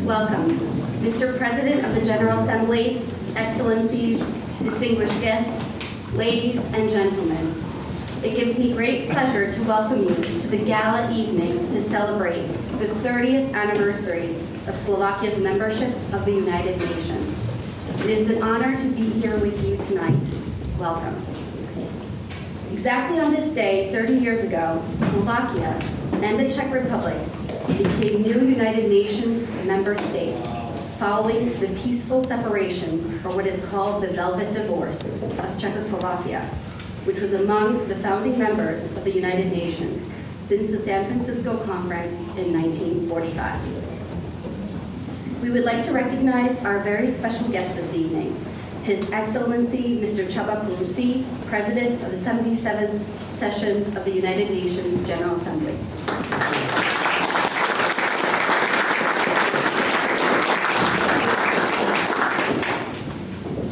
Welcome, Mr. President of the General Assembly, Excellencies, distinguished guests, ladies and gentlemen. It gives me great pleasure to welcome you to the Gala Evening to celebrate the 30th anniversary of Slovakia's membership of the United Nations. It is an honor to be here with you tonight. Welcome. Exactly on this day, 30 years ago, Slovakia and the Czech Republic became new United Nations member states, following the peaceful separation, or what is called the Velvet Divorce, of Czechoslovakia, which was among the founding members of the United Nations since the San Francisco Conference in 1945. We would like to recognize our very special guest this evening, His Excellency Mr. Csaba Kurusi, President of the 77th Session of the United Nations General Assembly.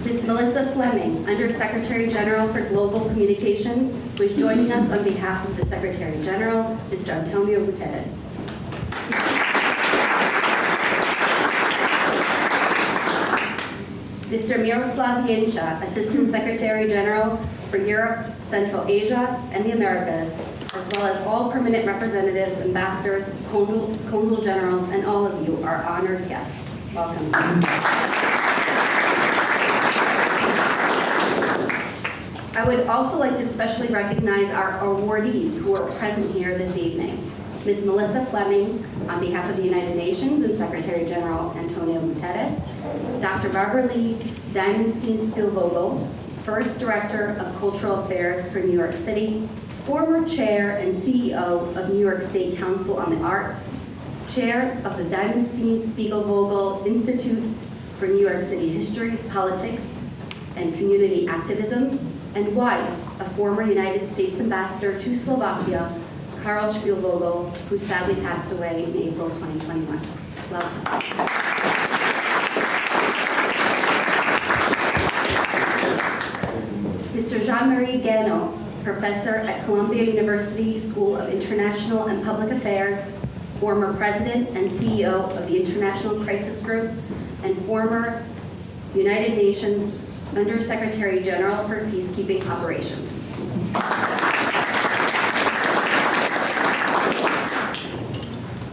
Ms. Melissa Fleming, Under-Secretary General for Global Communications, who is joining us on behalf of the Secretary General, Mr. Antonio Guterres. Mr. Miroslav Jenča, Assistant Secretary General for Europe, Central Asia, and the Americas, as well as all permanent representatives, ambassadors, consul generals, and all of you, our honored guests. Welcome. I would also like to specially recognize our awardees who are present here this evening. Ms. Melissa Fleming, on behalf of the United Nations and Secretary General Antonio Guterres, Dr. Barbaralee Diamonstein-Spielvogel, First Director of Cultural Affairs for New York City, former Chair and CEO of New York State Council on the Arts, Chair of the Diamonstein-Spielvogel Institute for New York City History, Politics, and Community Activism, and wife of former United States Ambassador to Slovakia, Karl Spielvogel, who sadly passed away in April 2021. Welcome. Mr. Jean-Marie Guéhenno, Professor at Columbia University School of International and Public Affairs, former President and CEO of the International Crisis Group, and former United Nations Under-Secretary General for Peacekeeping Operations.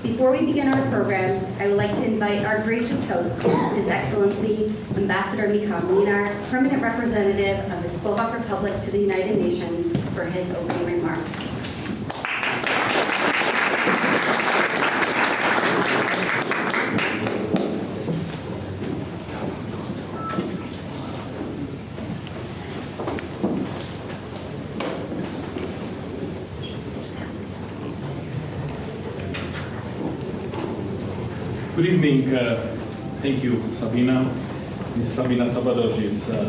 Before we begin our program, I would like to invite our gracious host, His Excellency Ambassador Michal Mlynár, Permanent Representative of the Slovak Republic to the United Nations, for his opening remarks. Good evening. Thank you, Sabina. Ms. Sabina Sabados is a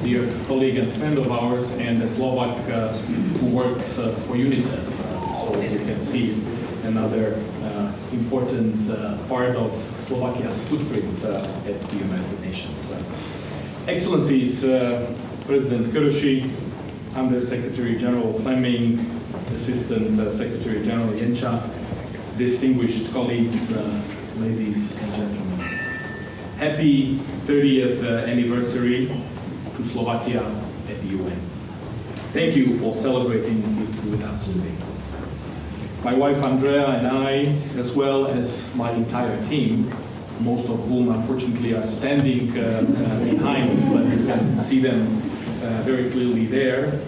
dear colleague and friend of ours, and a Slovak who works for UNICEF. So you can see another important part of Slovakia's footprint at the United Nations. Excellencies, President Kurusi, Under-Secretary General Fleming, Assistant Secretary General Jenča, distinguished colleagues, ladies and gentlemen. Happy 30th anniversary to Slovakia at the UN. Thank you for celebrating it with us today. My wife Andrea and I, as well as my entire team, most of whom unfortunately are standing behind, but you can see them very clearly there,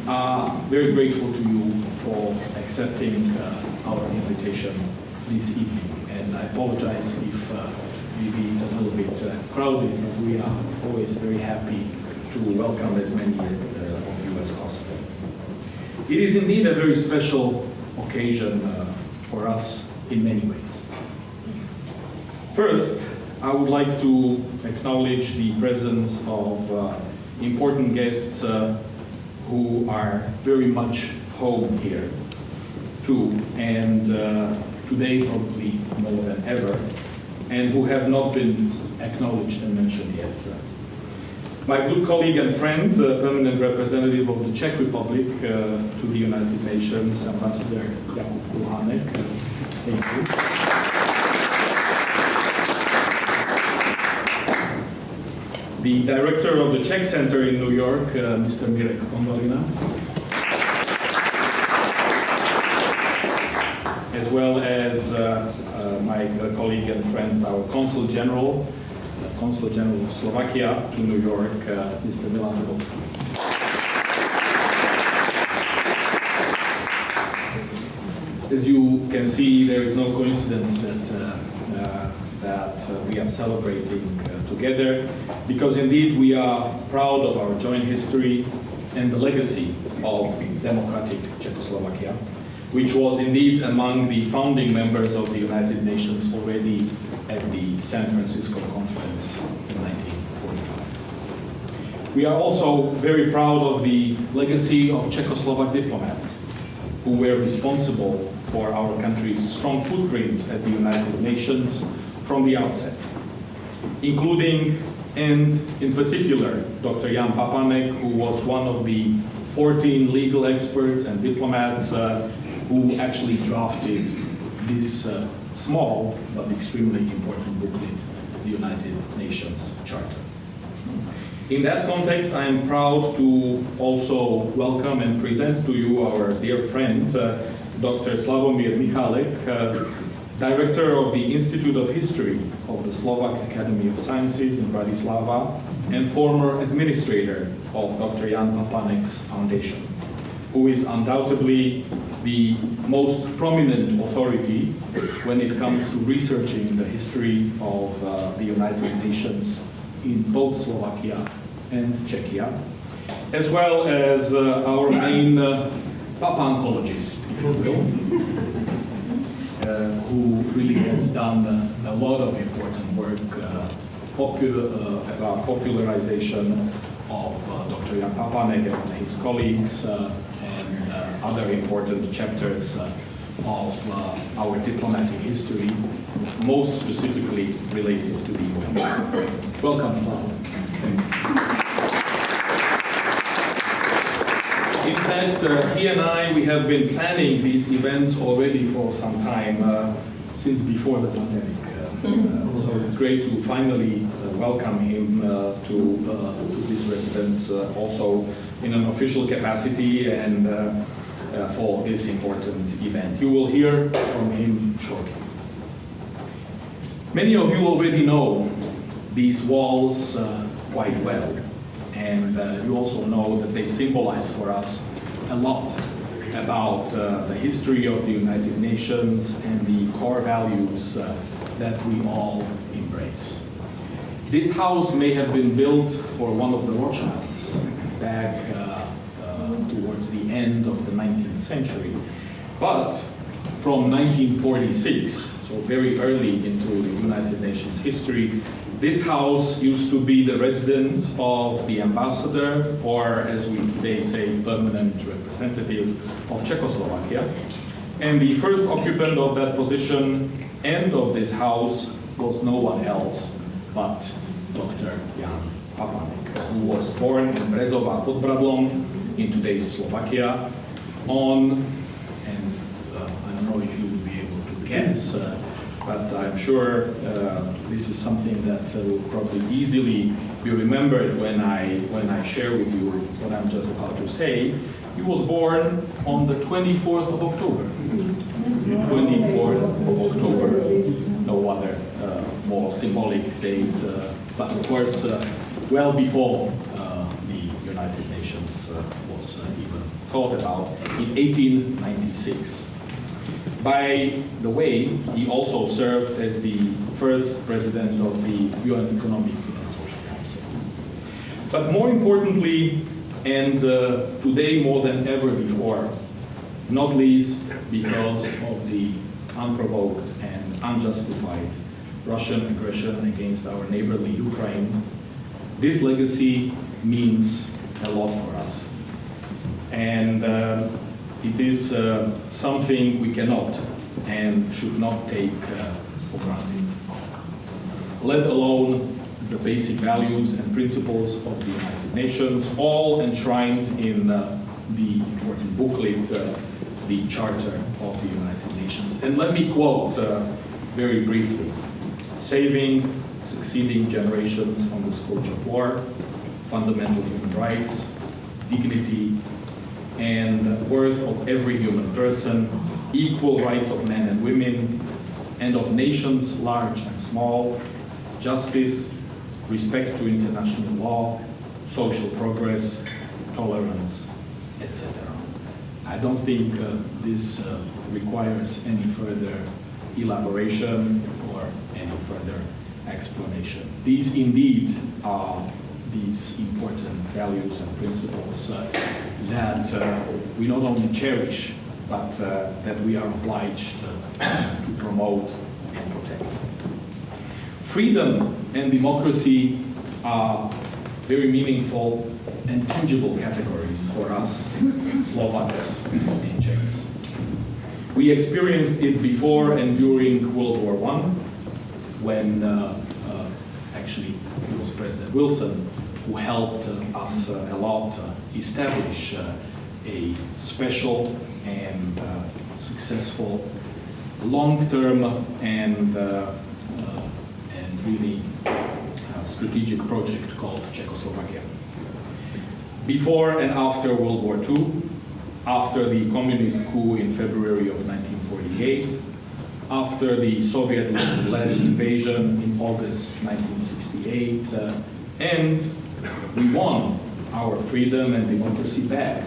are very grateful to you for accepting our invitation this evening. And I apologize if maybe it's a little bit crowded, but we are always very happy to welcome as many of you as possible. It is indeed a very special occasion for us in many ways. First, I would like to acknowledge the presence of important guests who are very much home here too, and today probably more than ever, and who have not been acknowledged and mentioned yet. My good colleague and friend, permanent representative of the Czech Republic to the United Nations, Ambassador Papánek. Thank you. the director of the Czech Center in New York, Mr. Mirek Konvalina, as well as my colleague and friend, our Consul General of Slovakia to New York, Mr. Mlynár. As you can see, there is no coincidence that we are celebrating together, because indeed we are proud of our joint history and the legacy of democratic Czechoslovakia, which was indeed among the founding members of the United Nations already at the San Francisco Conference in 1945. We are also very proud of the legacy of Czechoslovak diplomats who were responsible for our country's strong footprint at the United Nations from the outset, including, and in particular, Dr. Jan Papánek, who was one of the 14 legal experts and diplomats who actually drafted this small but extremely important booklet, the United Nations Charter. In that context, I am proud to also welcome and present to you our dear friend, Dr. Slavomír Michálek, Director of the Institute of History of the Slovak Academy of Sciences in Bratislava and former administrator of Dr. Jan Papánek's foundation, who is undoubtedly the most prominent authority when it comes to researching the history of the United Nations in both Slovakia and Czechia, as well as our main Papánkologist, if you will, who really has done a lot of important work about popularization of Dr. Jan Papánek and his colleagues and other important chapters of our diplomatic history, most specifically related to the UN. Welcome, Slav. In fact, he and I, we have been planning these events already for some time, since before the pandemic. So it's great to finally welcome him to this residence, also in an official capacity and for this important event. You will hear from him shortly. Many of you already know these walls quite well. And you also know that they symbolize for us a lot about the history of the United Nations and the core values that we all embrace. This house may have been built for one of the Rothschilds back towards the end of the 19th century. But from 1946, so very early into the United Nations history, this house used to be the residence of the ambassador, or as we today say, permanent representative of Czechoslovakia. And the first occupant of that position and of this house was no one else but Dr. Jan Papánek, who was born in Brezova pod Bradlom in today's Slovakia on, and I don't know if you will be able to guess, but I'm sure this is something that will probably easily be remembered when I share with you what I'm just about to say. He was born on the 24th of October. 24th of October, no other more symbolic date, but of course well before the United Nations was even thought about in 1896. By the way, he also served as the first president of the UN Economic and Social Council. But more importantly, and today more than ever before, not least because of the unprovoked and unjustified Russian aggression against our neighborly Ukraine, this legacy means a lot for us. And it is something we cannot and should not take for granted, let alone the basic values and principles of the United Nations, all enshrined in the important booklet, the Charter of the United Nations. And let me quote very briefly, saving succeeding generations on the scourge of war, fundamental human rights, dignity, and worth of every human person, equal rights of men and women, and of nations large and small, justice, respect to international law, social progress, tolerance, etc. I don't think this requires any further elaboration or any further explanation. These indeed are these important values and principles that we not only cherish, but that we are obliged to promote and protect. Freedom and democracy are very meaningful and tangible categories for us, Slovaks and Czechs. We experienced it before and during World War I, when actually it was President Wilson who helped us a lot establish a special and successful long-term and really strategic project called Czechoslovakia. Before and after World War II, after the communist coup in February of 1948, after the Soviet-led invasion in August 1968, and we won our freedom and democracy back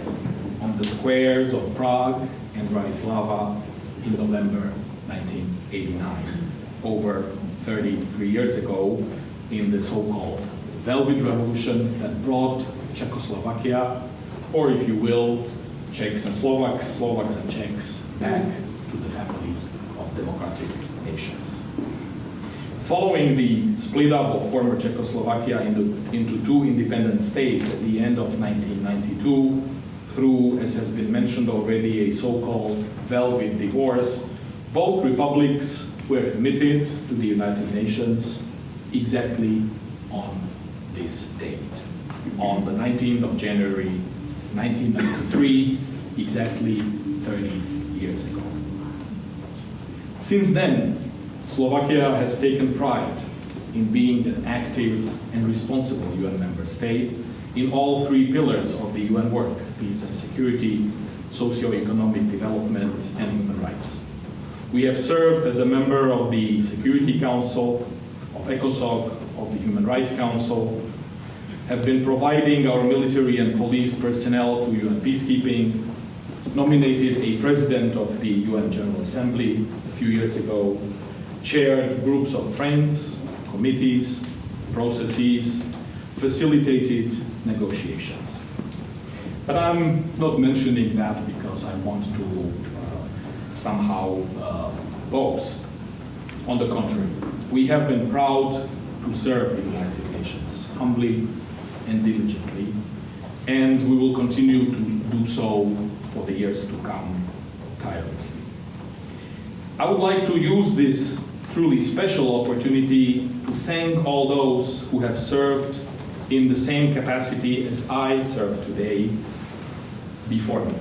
on the squares of Prague and Bratislava in November 1989, over 33 years ago, in the so-called Velvet Revolution that brought Czechoslovakia, or if you will, Czechs and Slovaks, Slovaks and Czechs, back to the family of democratic nations. Following the split up of former Czechoslovakia into two independent states at the end of 1992, through, as has been mentioned already, a so-called Velvet divorce, both republics were admitted to the United Nations exactly on this date, on the 19th of January 1993, exactly 30 years ago. Since then, Slovakia has taken pride in being an active and responsible UN member state in all three pillars of the UN work: peace and security, socio-economic development, and human rights. We have served as a member of the Security Council, of ECOSOC, of the Human Rights Council, have been providing our military and police personnel to UN peacekeeping, nominated a president of the UN General Assembly a few years ago, chaired groups of friends, committees, processes, facilitated negotiations. But I'm not mentioning that because I want to somehow boast. On the contrary, we have been proud to serve the United Nations humbly and diligently, and we will continue to do so for the years to come tirelessly. I would like to use this truly special opportunity to thank all those who have served in the same capacity as I serve today before me,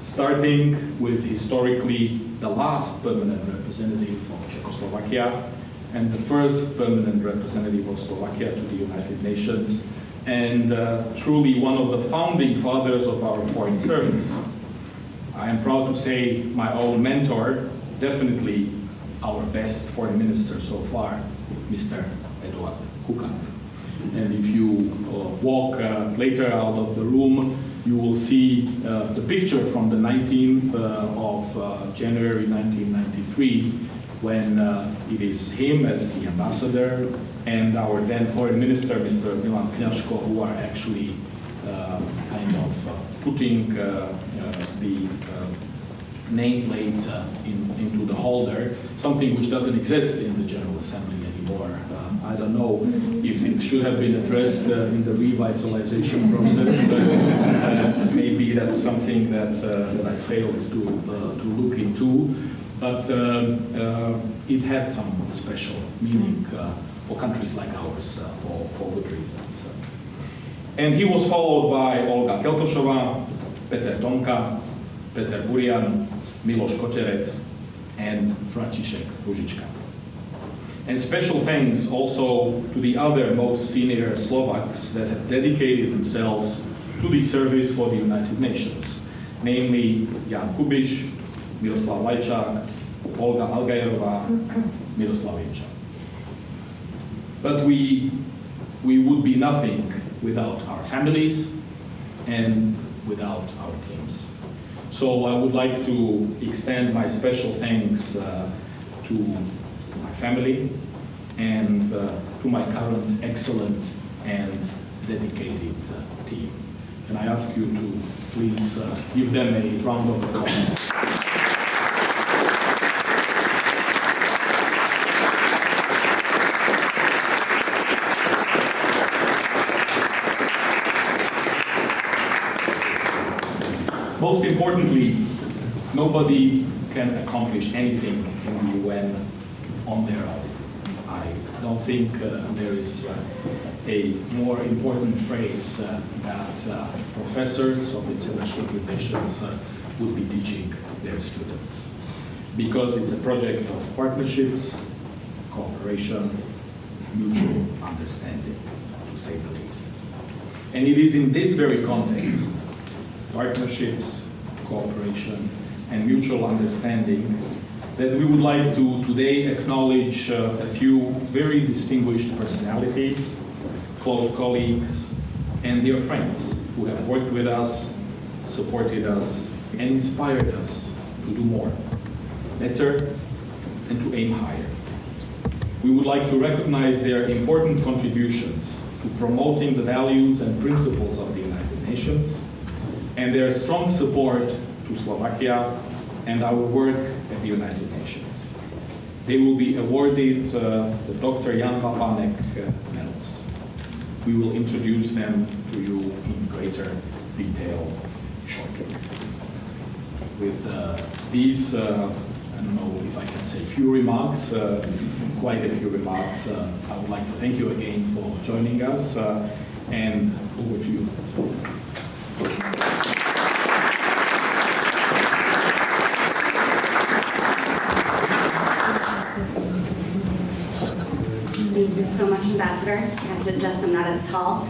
starting with historically the last permanent representative of Czechoslovakia and the first permanent representative of Slovakia to the United Nations, and truly one of the founding fathers of our foreign service. I am proud to say my own mentor, definitely our best foreign minister so far, Mr. Eduard Kukan. And if you walk later out of the room, you will see the picture from the 19th of January 1993, when it is him as the ambassador and our then foreign minister, Mr. Mlynár, who are actually kind of putting the nameplate into the holder, something which doesn't exist in the General Assembly anymore. I don't know if it should have been addressed in the revitalization process. Maybe that's something that I failed to look into, but it had some special meaning for countries like ours for good reasons. And he was followed by Olga Keltošová, Peter Tonka, Peter Burian, Miloš Koterec, and František Ružička. And special thanks also to the other most senior Slovaks that have dedicated themselves to the service for the United Nations, namely Jan Kubiš, Miroslav Lajčák, Olga Algajerová, Miroslav Jenča. But we would be nothing without our families and without our teams. So I would like to extend my special thanks to my family and to my current excellent and dedicated team. And I ask you to please give them a round of applause. Most importantly, nobody can accomplish anything in the UN on their own. I don't think there is a more important phrase that professors of international relations would be teaching their students. Because it's a project of partnerships, cooperation, mutual understanding, to say the least. And it is in this very context, partnerships, cooperation, and mutual understanding, that we would like to today acknowledge a few very distinguished personalities, close colleagues, and dear friends who have worked with us, supported us, and inspired us to do more, better, and to aim higher. We would like to recognize their important contributions to promoting the values and principles of the United Nations, and their strong support to Slovakia and our work at the United Nations. They will be awarded the Dr. Jan Papánek medals. We will introduce them to you in greater detail shortly. With these, I don't know if I can say few remarks, quite a few remarks, I would like to thank you again for joining us, and over to you. Thank you so much, Ambassador. I have to adjust, I'm not as tall.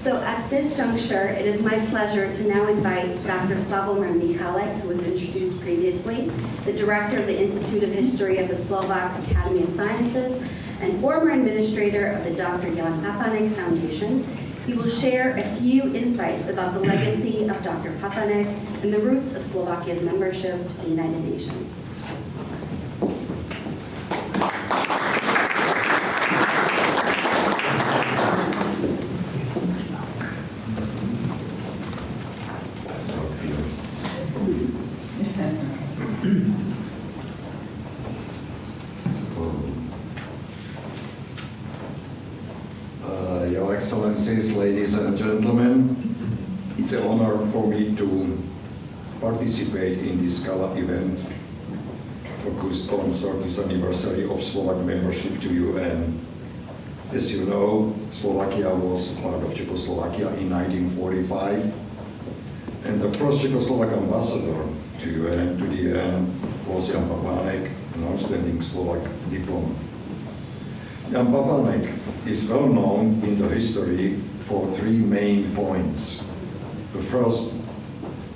So at this juncture, it is my pleasure to now invite Dr. Slavomír Michálek, who was introduced previously, the Director of the Institute of History of the Slovak Academy of Sciences and former administrator of the Dr. Jan Papánek Foundation. He will share a few insights about the legacy of Dr. Papánek and the roots of Slovakia's membership to the United Nations. Your Excellencies, ladies and gentlemen, it's an honor for me to participate in this Gala event focused on 30th anniversary of Slovak membership to UN. As you know, Slovakia was part of Czechoslovakia in 1945, and the first Czechoslovak ambassador to the UN was Jan Papánek, an outstanding Slovak diplomat. Jan Papánek is well known in the history for three main points. The first,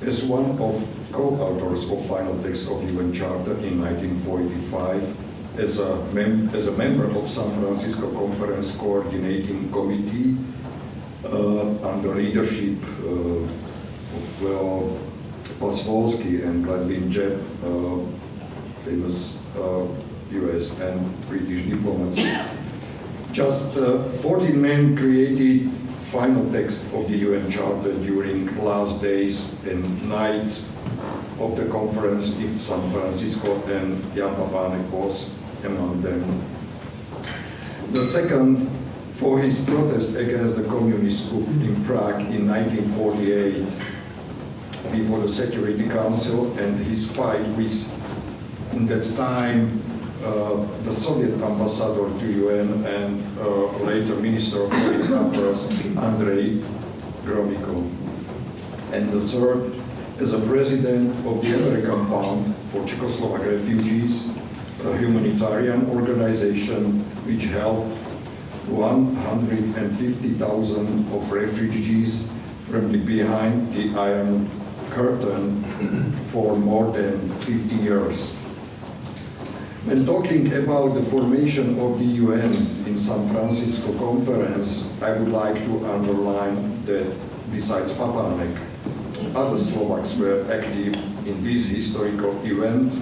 as one of co-authors of final text of UN Charter in 1945, as a member of San Francisco Conference Coordinating Committee under leadership of Pasvolsky and Gladwin Jebb, famous US and British diplomats. Just 14 men created final text of the UN Charter during last days and nights of the conference in San Francisco, and Jan Papánek was among them. The second, for his protest against the communist coup in Prague in 1948 before the Security Council, and his fight with, in that time, the Soviet ambassador to UN and later Minister of Foreign Affairs, Andrei Gromyko. And the third, as a president of the American Fund for Czechoslovak Refugees, humanitarian organization which helped 150,000 of refugees from behind the Iron Curtain for more than 50 years. When talking about the formation of the UN in San Francisco Conference, I would like to underline that besides Papánek, other Slovaks were active in this historical event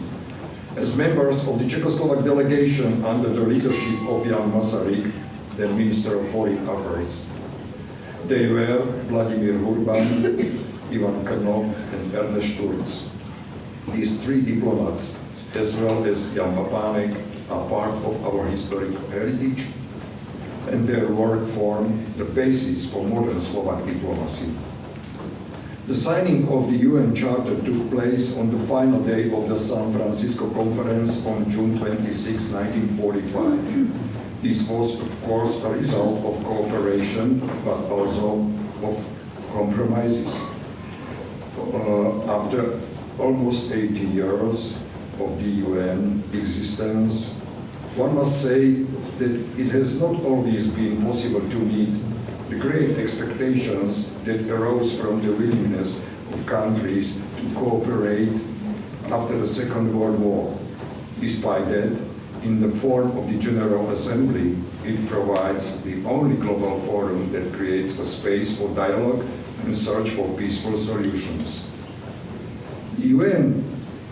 as members of the Czechoslovak delegation under the leadership of Jan Masaryk, the Minister of Foreign Affairs. They were Vladimír Hurban, Ivan Krnov, and Ernest Turc. These three diplomats, as well as Jan Papánek, are part of our historical heritage, and their work formed the basis for modern Slovak diplomacy. The signing of the UN Charter took place on the final day of the San Francisco Conference on June 26, 1945. This was, of course, a result of cooperation, but also of compromises. After almost 80 years of the UN existence, one must say that it has not always been possible to meet the great expectations that arose from the willingness of countries to cooperate after the Second World War. Despite that, in the form of the General Assembly, it provides the only global forum that creates a space for dialogue and search for peaceful solutions. The UN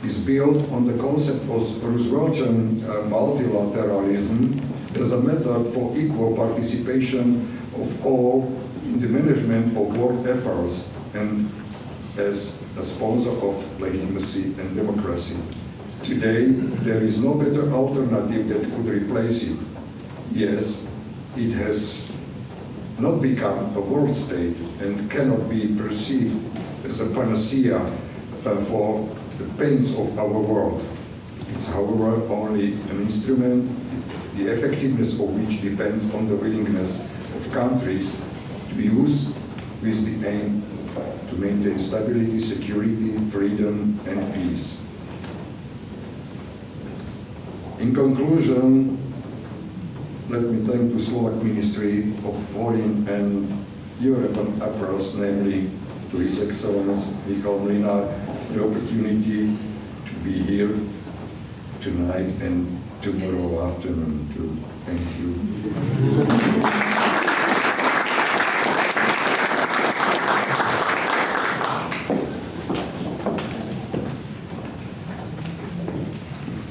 is built on the concept of Rooseveltian multilateralism as a method for equal participation of all in the management of world affairs and as a sponsor of legitimacy and democracy. Today, there is no better alternative that could replace it. Yes, it has not become a world state and cannot be perceived as a panacea for the pains of our world. It's, however, only an instrument, the effectiveness of which depends on the willingness of countries to use with the aim to maintain stability, security, freedom, and peace. In conclusion, let me thank the Slovak Ministry of Foreign and European Affairs, namely to His Excellency Michal Mlynár, the opportunity to be here tonight and tomorrow afternoon too. Thank you.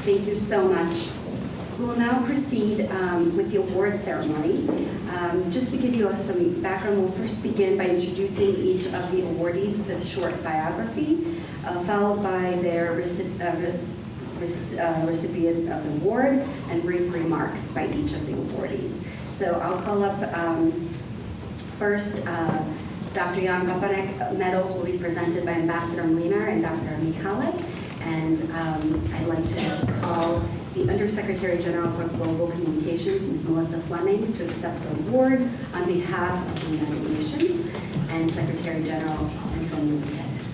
Thank you so much. We'll now proceed with the award ceremony. Just to give you some background, we'll first begin by introducing each of the awardees with a short biography, followed by their recipient of the award and brief remarks by each of the awardees. So I'll call up first Dr. Jan Papánek. Medals will be presented by Ambassador Mlynár and Dr. Michálek. And I'd like to call the Undersecretary General for Global Communications, Ms. Melissa Fleming, to accept the award on behalf of the United Nations, and Secretary General Antonio Guterres.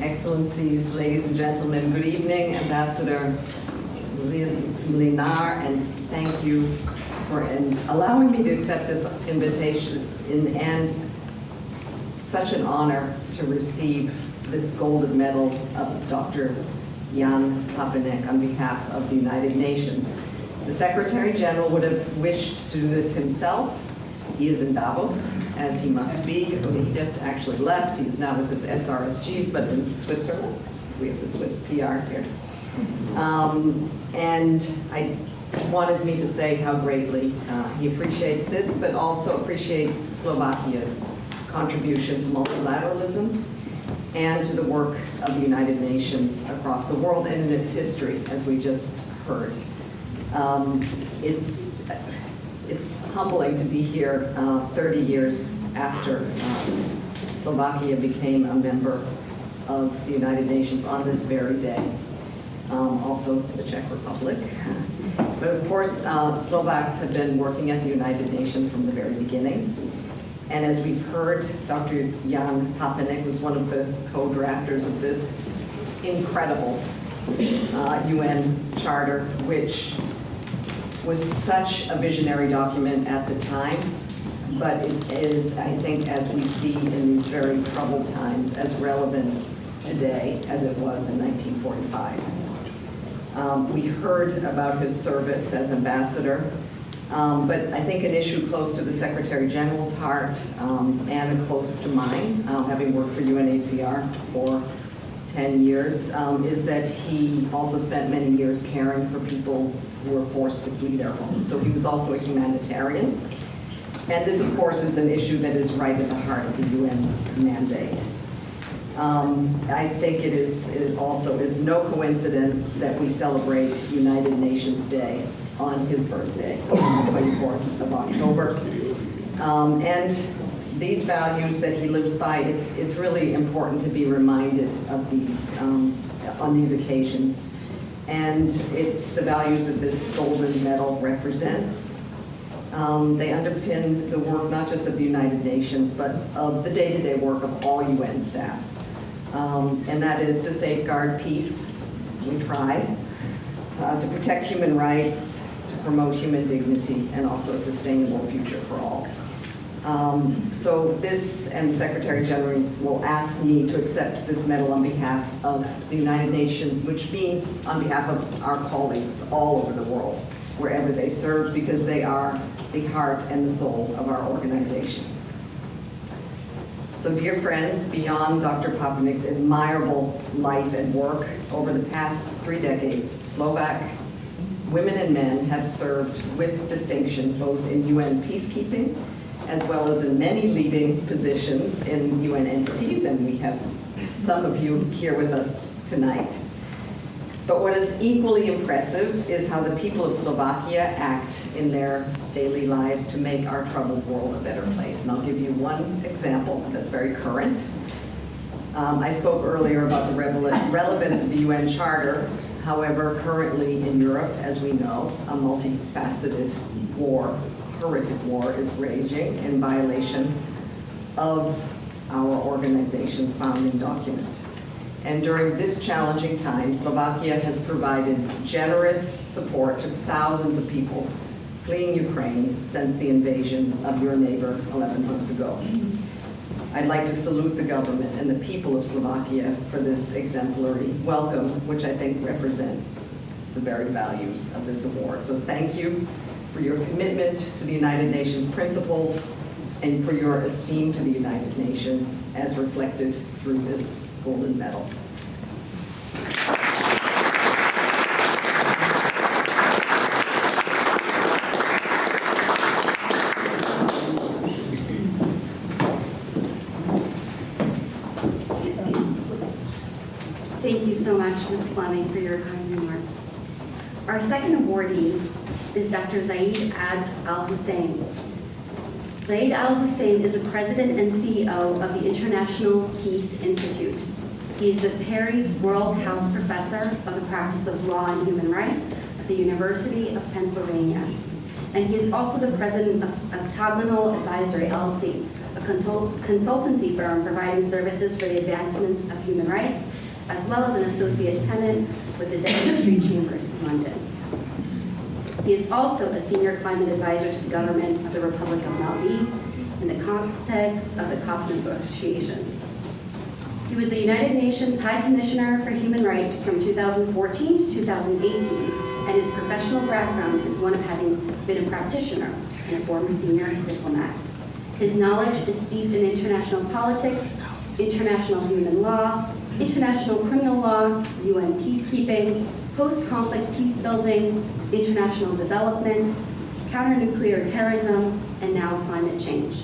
Excellencies, ladies and gentlemen, good evening. Ambassador Mlynár, and thank you for allowing me to accept this invitation, and such an honor to receive this golden medal of Dr. Jan Papánek on behalf of the United Nations. The Secretary General would have wished to do this himself. He is in Davos, as he must be. He just actually left. He's now with his SRSGs, but in Switzerland. We have the Swiss PR here. And I wanted me to say how greatly he appreciates this, but also appreciates Slovakia's contribution to multilateralism and to the work of the United Nations across the world and in its history, as we just heard. It's humbling to be here 30 years after Slovakia became a member of the United Nations on this very day. Also the Czech Republic. But of course, Slovaks have been working at the United Nations from the very beginning. And as we've heard, Dr. Jan Papánek was one of the co-drafters of this incredible UN Charter, which was such a visionary document at the time, but it is, I think, as we see in these very troubled times, as relevant today as it was in 1945. We heard about his service as ambassador, but I think an issue close to the Secretary General's heart and close to mine, having worked for UNHCR for 10 years, is that he also spent many years caring for people who were forced to flee their homes. So he was also a humanitarian. And this, of course, is an issue that is right at the heart of the UN's mandate. I think it also is no coincidence that we celebrate United Nations Day on his birthday, the 24th of October. And these values that he lives by, it's really important to be reminded of these on these occasions. And it's the values that this golden medal represents. They underpin the work not just of the United Nations, but of the day-to-day work of all UN staff. And that is to safeguard peace, we try, to protect human rights, to promote human dignity, and also a sustainable future for all. So this, and Secretary General will ask me to accept this medal on behalf of the United Nations, which means on behalf of our colleagues all over the world, wherever they serve, because they are the heart and the soul of our organization. So dear friends, beyond Dr. Papánek's admirable life and work, over the past 3 decades, Slovak women and men have served with distinction both in UN peacekeeping as well as in many leading positions in UN entities, and we have some of you here with us tonight. But what is equally impressive is how the people of Slovakia act in their daily lives to make our troubled world a better place. And I'll give you one example that's very current. I spoke earlier about the relevance of the UN Charter. However, currently in Europe, as we know, a multifaceted war, horrific war, is raging in violation of our organization's founding document. And during this challenging time, Slovakia has provided generous support to thousands of people fleeing Ukraine since the invasion of your neighbor 11 months ago. I'd like to salute the government and the people of Slovakia for this exemplary welcome, which I think represents the very values of this award. So thank you for your commitment to the United Nations principles and for your esteem to the United Nations as reflected through this golden medal. Thank you so much, Ms. Fleming, for your kind remarks. Our second awardee is Dr. Zeid Al-Hussein. Zeid Al-Hussein is the president and CEO of the International Peace Institute. He is the Perry World House Professor of the Practice of Law and Human Rights at the University of Pennsylvania. And he is also the president of Octagonal Advisory, LLC, a consultancy firm providing services for the advancement of human rights, as well as an associate tenant with the Downing Street Chambers in London. He is also a senior climate advisor to the government of the Republic of Maldives in the context of the COP negotiations. He was the United Nations High Commissioner for Human Rights from 2014 to 2018 and his professional background is one of having been a practitioner and a former senior diplomat. His knowledge is steeped in international politics, international human law, international criminal law, UN peacekeeping, post-conflict peace building, international development, counter-nuclear terrorism, and now climate change.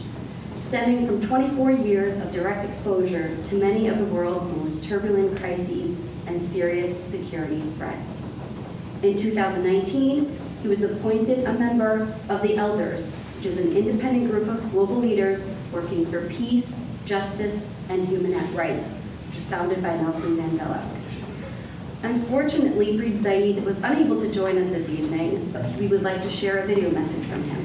Stemming from 24 years of direct exposure to many of the world's most turbulent crises and serious security threats. In 2019, he was appointed a member of the Elders, which is an independent group of global leaders working for peace, justice, and human rights, which was founded by Nelson Mandela. Unfortunately, Zeid was unable to join us this evening, but we would like to share a video message from him.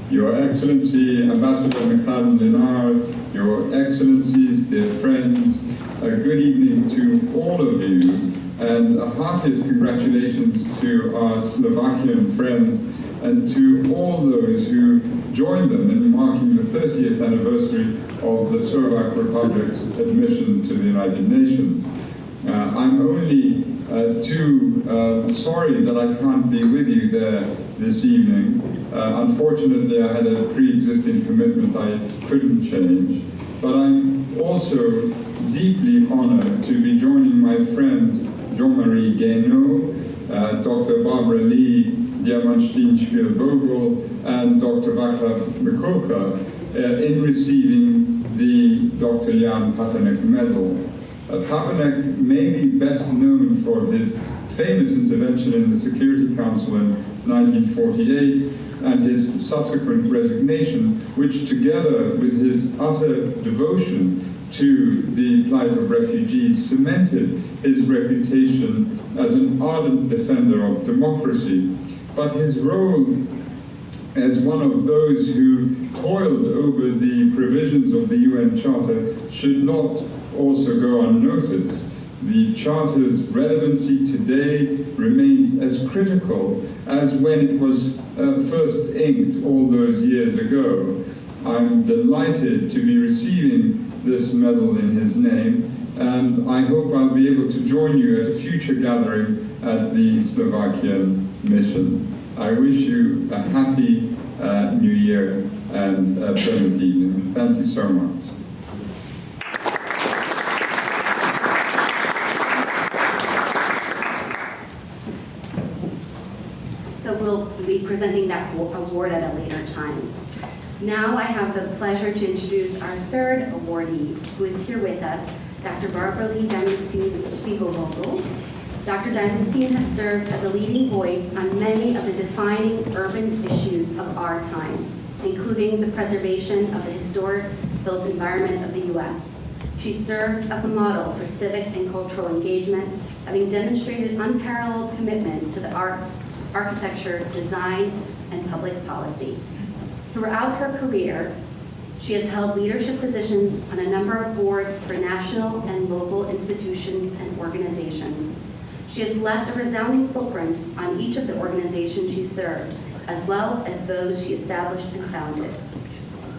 Your Excellency, Ambassador Michal Mlynár, Your Excellencies, dear friends, a good evening to all of you, and a heartiest congratulations to our Slovakian friends and to all those who joined them in marking the 30th anniversary of the Slovak Republic's admission to the United Nations. I'm only too sorry that I can't be with you there this evening. Unfortunately, I had a pre-existing commitment I couldn't change. But I'm also deeply honored to be joining my friends Jean-Marie Guénaud, Dr. Barbaralee Diamonstein-Spielvogel, and Dr. Michálek in receiving the Dr. Jan Papánek Medal. Papánek may be best known for his famous intervention in the Security Council in 1948 and his subsequent resignation, which together with his utter devotion to the plight of refugees cemented his reputation as an ardent defender of democracy. But his role as one of those who toiled over the provisions of the UN Charter should not also go unnoticed. The Charter's relevancy today remains as critical as when it was first inked all those years ago. I'm delighted to be receiving this medal in his name, and I hope I'll be able to join you at a future gathering at the Slovakian mission. I wish you a happy New Year and a pleasant evening. Thank you so much. So we'll be presenting that award at a later time. Now I have the pleasure to introduce our third awardee, who is here with us, Dr. Barbaralee Diamonstein-Spielvogel. Dr. Diamonstein has served as a leading voice on many of the defining urban issues of our time, including the preservation of the historic built environment of the U.S. She serves as a model for civic and cultural engagement, having demonstrated unparalleled commitment to the arts, architecture, design, and public policy. Throughout her career, she has held leadership positions on a number of boards for national and local institutions and organizations. She has left a resounding footprint on each of the organizations she served, as well as those she established and founded.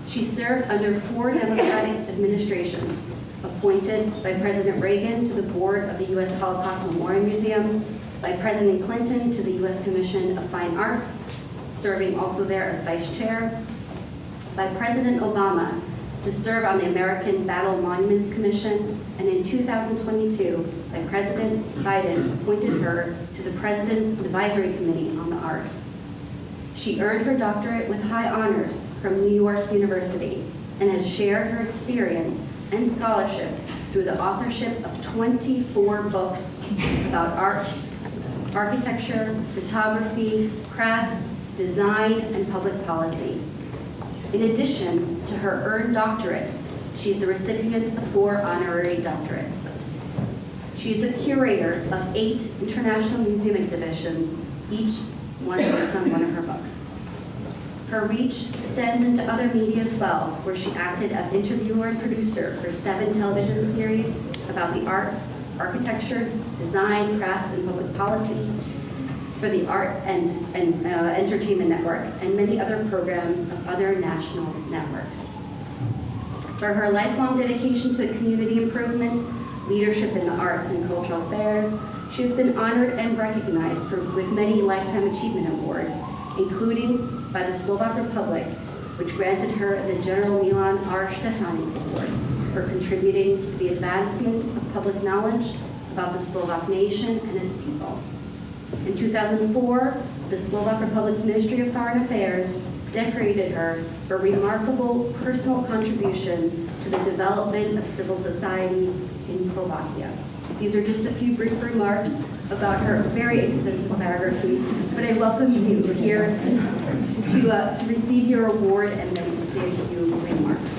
She served under 4 Democratic administrations, appointed by President Reagan to the board of the U.S. Holocaust Memorial Museum, by President Clinton to the U.S. Commission of Fine Arts, serving also there as vice chair, by President Obama to serve on the American Battle Monuments Commission, and in 2022, by President Biden appointed her to the President's Advisory Committee on the Arts. She earned her doctorate with high honors from New York University and has shared her experience and scholarship through the authorship of 24 books about art, architecture, photography, crafts, design, and public policy. In addition to her earned doctorate, she is the recipient of 4 honorary doctorates. She is the curator of 8 international museum exhibitions, each one based on one of her books. Her reach extends into other media as well, where she acted as interviewer and producer for 7 television series about the arts, architecture, design, crafts, and public policy, for the Art and Entertainment Network, and many other programs of other national networks. For her lifelong dedication to community improvement, leadership in the arts and cultural affairs, she has been honored and recognized with many Lifetime Achievement Awards, including by the Slovak Republic, which granted her the General Mlynár Award for contributing to the advancement of public knowledge about the Slovak nation and its people. In 2004, the Slovak Republic's Ministry of Foreign Affairs decorated her for remarkable personal contribution to the development of civil society in Slovakia. These are just a few brief remarks about her very extensive biography, but I welcome you here to receive your award and then to say a few remarks.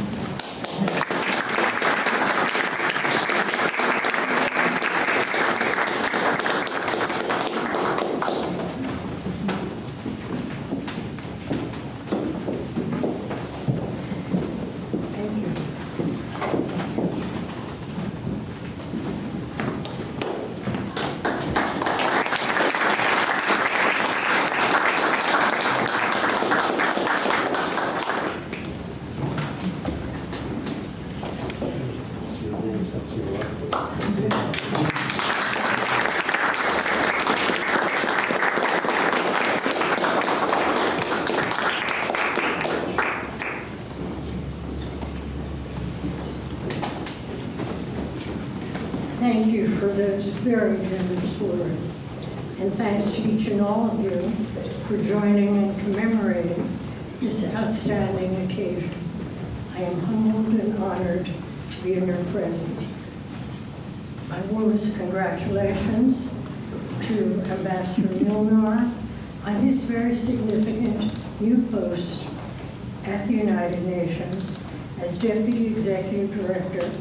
Thank you for those very generous words. And thanks to each and all of you for joining and commemorating this outstanding occasion. I am humbled and honored to be in your presence. My warmest congratulations to Ambassador Mlynár on his very significant new post at the United Nations as Deputy Executive Director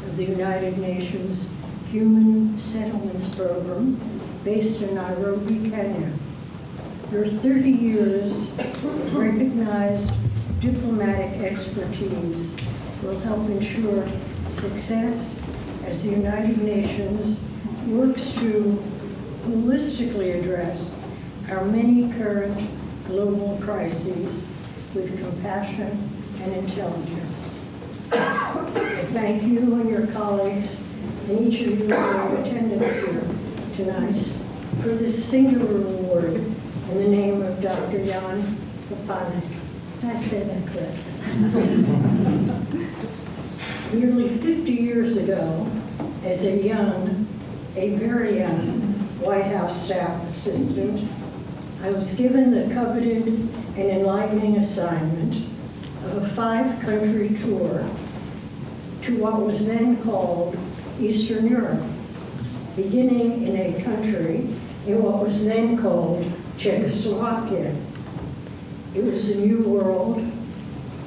of the United Nations Human Settlements Program based in Nairobi, Kenya. Your 30 years of recognized diplomatic expertise will help ensure success as the United Nations works to holistically address our many current global crises with compassion and intelligence. I thank you and your colleagues and each of you for your attendance here tonight for this singular award in the name of Dr. Jan Papánek. Did I say that correctly? Nearly 50 years ago, as a very young White House staff assistant, I was given the coveted and enlightening assignment of a 5-country tour to what was then called Eastern Europe, beginning in a country in what was then called Czechoslovakia. It was a new world,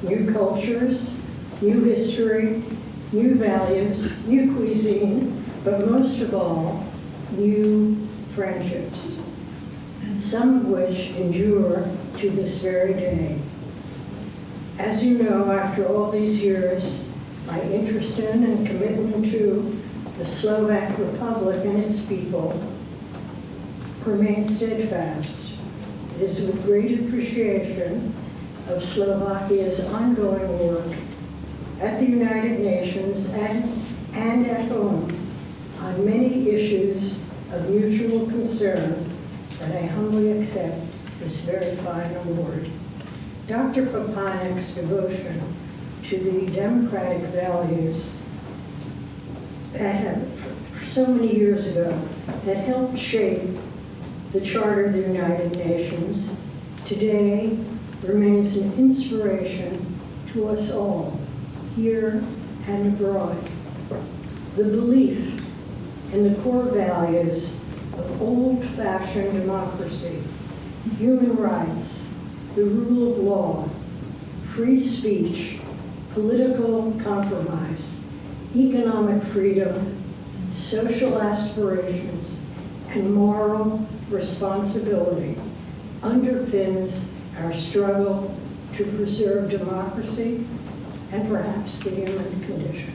new cultures, new history, new values, new cuisine, but most of all, new friendships, some of which endure to this very day. As you know, after all these years, my interest in and commitment to the Slovak Republic and its people remains steadfast. It is with great appreciation of Slovakia's ongoing work at the United Nations and at home on many issues of mutual concern that I humbly accept this very fine award. Dr. Papánek's devotion to the democratic values that have, so many years ago, that helped shape the Charter of the United Nations, today remains an inspiration to us all, here and abroad. The belief in the core values of old-fashioned democracy, human rights, the rule of law, free speech, political compromise, economic freedom, social aspirations, and moral responsibility underpins our struggle to preserve democracy and perhaps the human condition.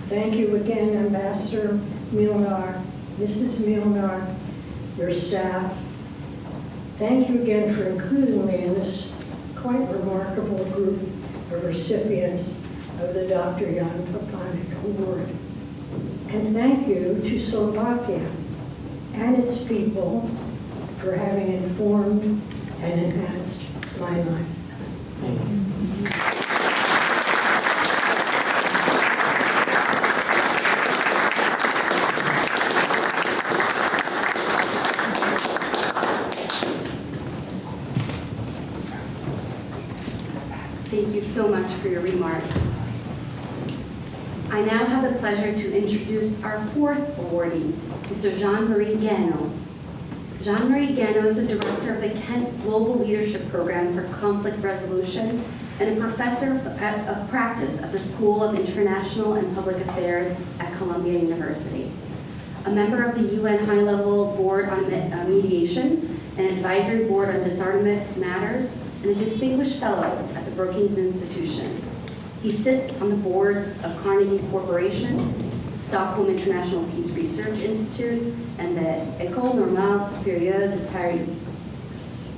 Thank you again, Ambassador Mlynár, Mrs. Mlynár, your staff. Thank you again for including me in this quite remarkable group of recipients of the Dr. Jan Papánek Award. And thank you to Slovakia and its people for having informed and enhanced my life. Thank you. Thank you so much for your remarks. I now have the pleasure to introduce our fourth awardee, Mr. Jean-Marie Guénon. Jean-Marie Guénon is the director of the Kent Global Leadership Program for Conflict Resolution and a professor of practice at the School of International and Public Affairs at Columbia University. A member of the UN High-Level Board on Mediation, an advisory board on disarmament matters, and a distinguished fellow at the Brookings Institution. He sits on the boards of Carnegie Corporation, Stockholm International Peace Research Institute, and the École Normale Supérieure de Paris.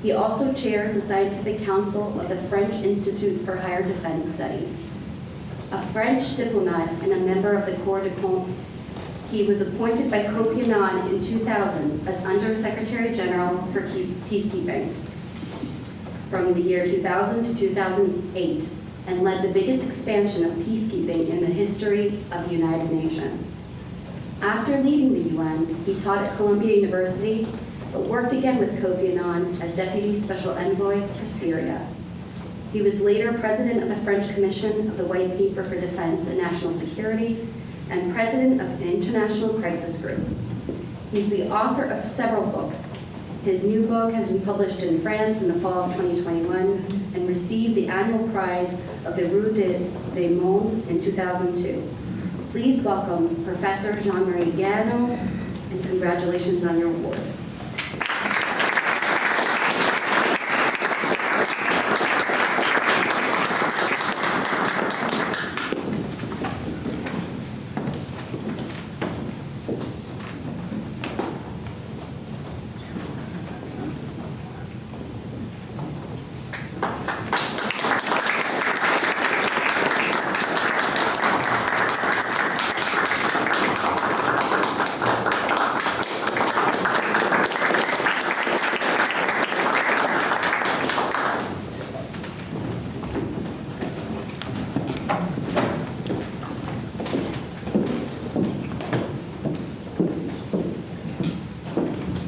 He also chairs the Scientific Council of the French Institute for Higher Defense Studies. A French diplomat and a member of the Corps de Compte, he was appointed by Kofi Annan in 2000 as Under-Secretary General for Peacekeeping from the year 2000 to 2008, and led the biggest expansion of peacekeeping in the history of the United Nations. After leaving the UN, he taught at Columbia University, but worked again with Kofi Annan as Deputy Special Envoy for Syria. He was later President of the French Commission of the White Paper for Defense and National Security, and President of the International Crisis Group. He's the author of several books. His new book has been published in France in the fall of 2021 and received the annual prize of the Rue des Mondes in 2002. Please welcome Professor Jean-Marie Guénon, and congratulations on your award.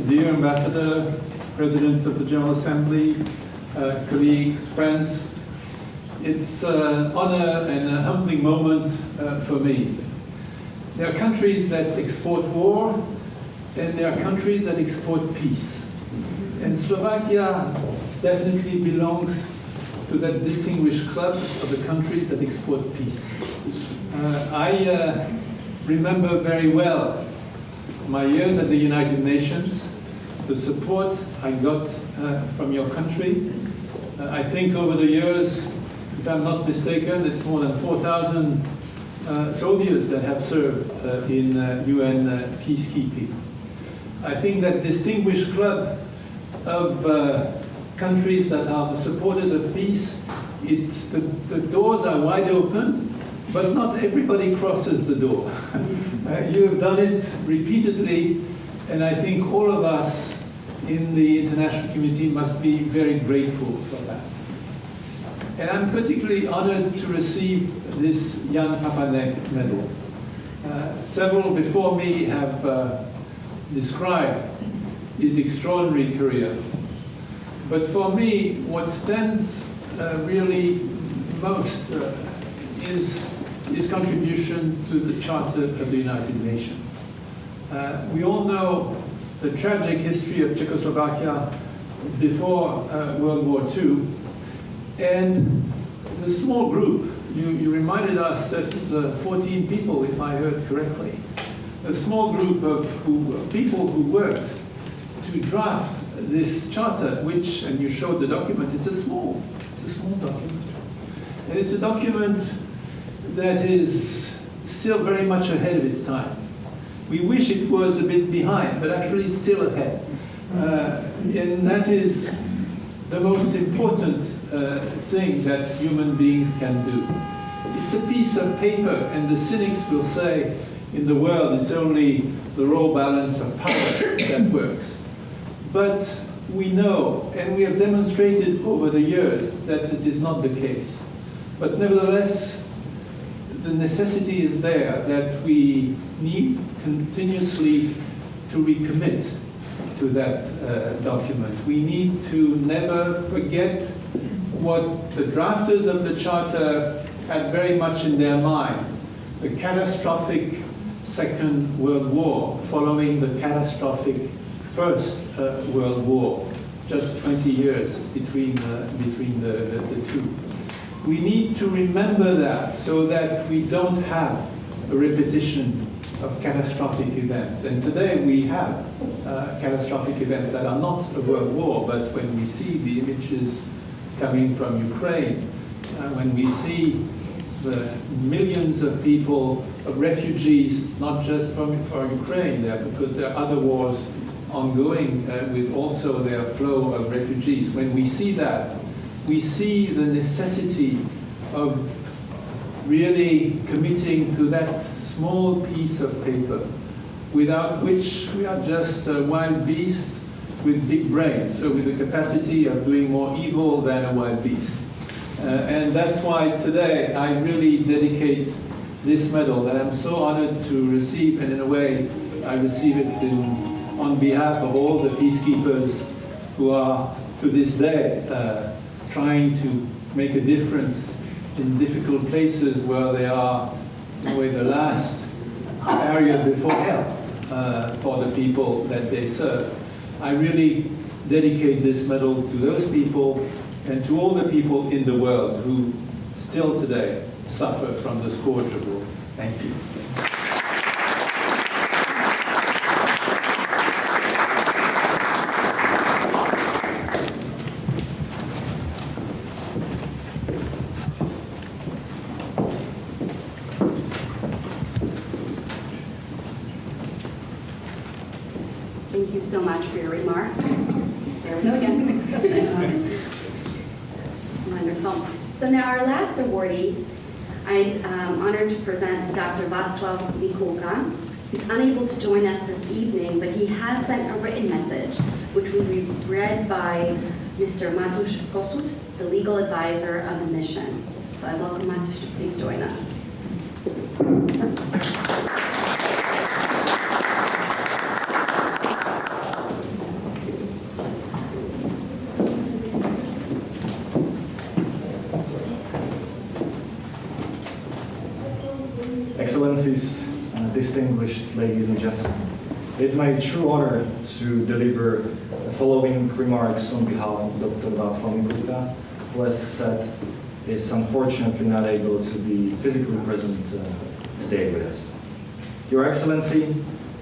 Dear Ambassador, President of the General Assembly, colleagues, friends, it's an honor and a humbling moment for me. There are countries that export war, and there are countries that export peace. And Slovakia definitely belongs to that distinguished club of the countries that export peace. I remember very well my years at the United Nations, the support I got from your country. I think over the years, if I'm not mistaken, it's more than 4,000 soldiers that have served in UN peacekeeping. I think that distinguished club of countries that are the supporters of peace, the doors are wide open, but not everybody crosses the door. You have done it repeatedly, and I think all of us in the international community must be very grateful for that. And I'm particularly honored to receive this Jan Papánek medal. Several before me have described his extraordinary career. But for me, what stands really most is his contribution to the Charter of the United Nations. We all know the tragic history of Czechoslovakia before World War II, and the small group, you reminded us that it was 14 people, if I heard correctly, a small group of people who worked to draft this charter, which, and you showed the document, it's a small document. And it's a document that is still very much ahead of its time. We wish it was a bit behind, but actually it's still ahead. And that is the most important thing that human beings can do. It's a piece of paper, and the cynics will say in the world it's only the raw balance of power that works. But we know, and we have demonstrated over the years, that it is not the case. But nevertheless, the necessity is there that we need continuously to recommit to that document. We need to never forget what the drafters of the Charter had very much in their mind, the catastrophic Second World War following the catastrophic First World War, just 20 years between the two. We need to remember that so that we don't have a repetition of catastrophic events. And today we have catastrophic events that are not a world war, but when we see the images coming from Ukraine, when we see the millions of people, of refugees, not just for Ukraine there, because there are other wars ongoing with also their flow of refugees. When we see that, we see the necessity of really committing to that small piece of paper, without which we are just a wild beast with big brains, so with the capacity of doing more evil than a wild beast. And that's why today I really dedicate this medal that I'm so honored to receive, and in a way I receive it on behalf of all the peacekeepers who are to this day trying to make a difference in difficult places where they are in a way the last area before hell for the people that they serve. I really dedicate this medal to those people and to all the people in the world who still today suffer from the scourge of war. Thank you. Thank you so much for your remarks. There we go again. Wonderful. So now our last awardee, I'm honored to present Dr. Václav Mikulka. He's unable to join us this evening, but he has sent a written message, which will be read by Mr. Matusz Kosut, the legal advisor of the mission. So I welcome Matusz to please join us. Excellencies, distinguished ladies and gentlemen, it's my true honor to deliver the following remarks on behalf of Dr. Václav Mikulka, who, as said, is unfortunately not able to be physically present today with us. Your Excellency,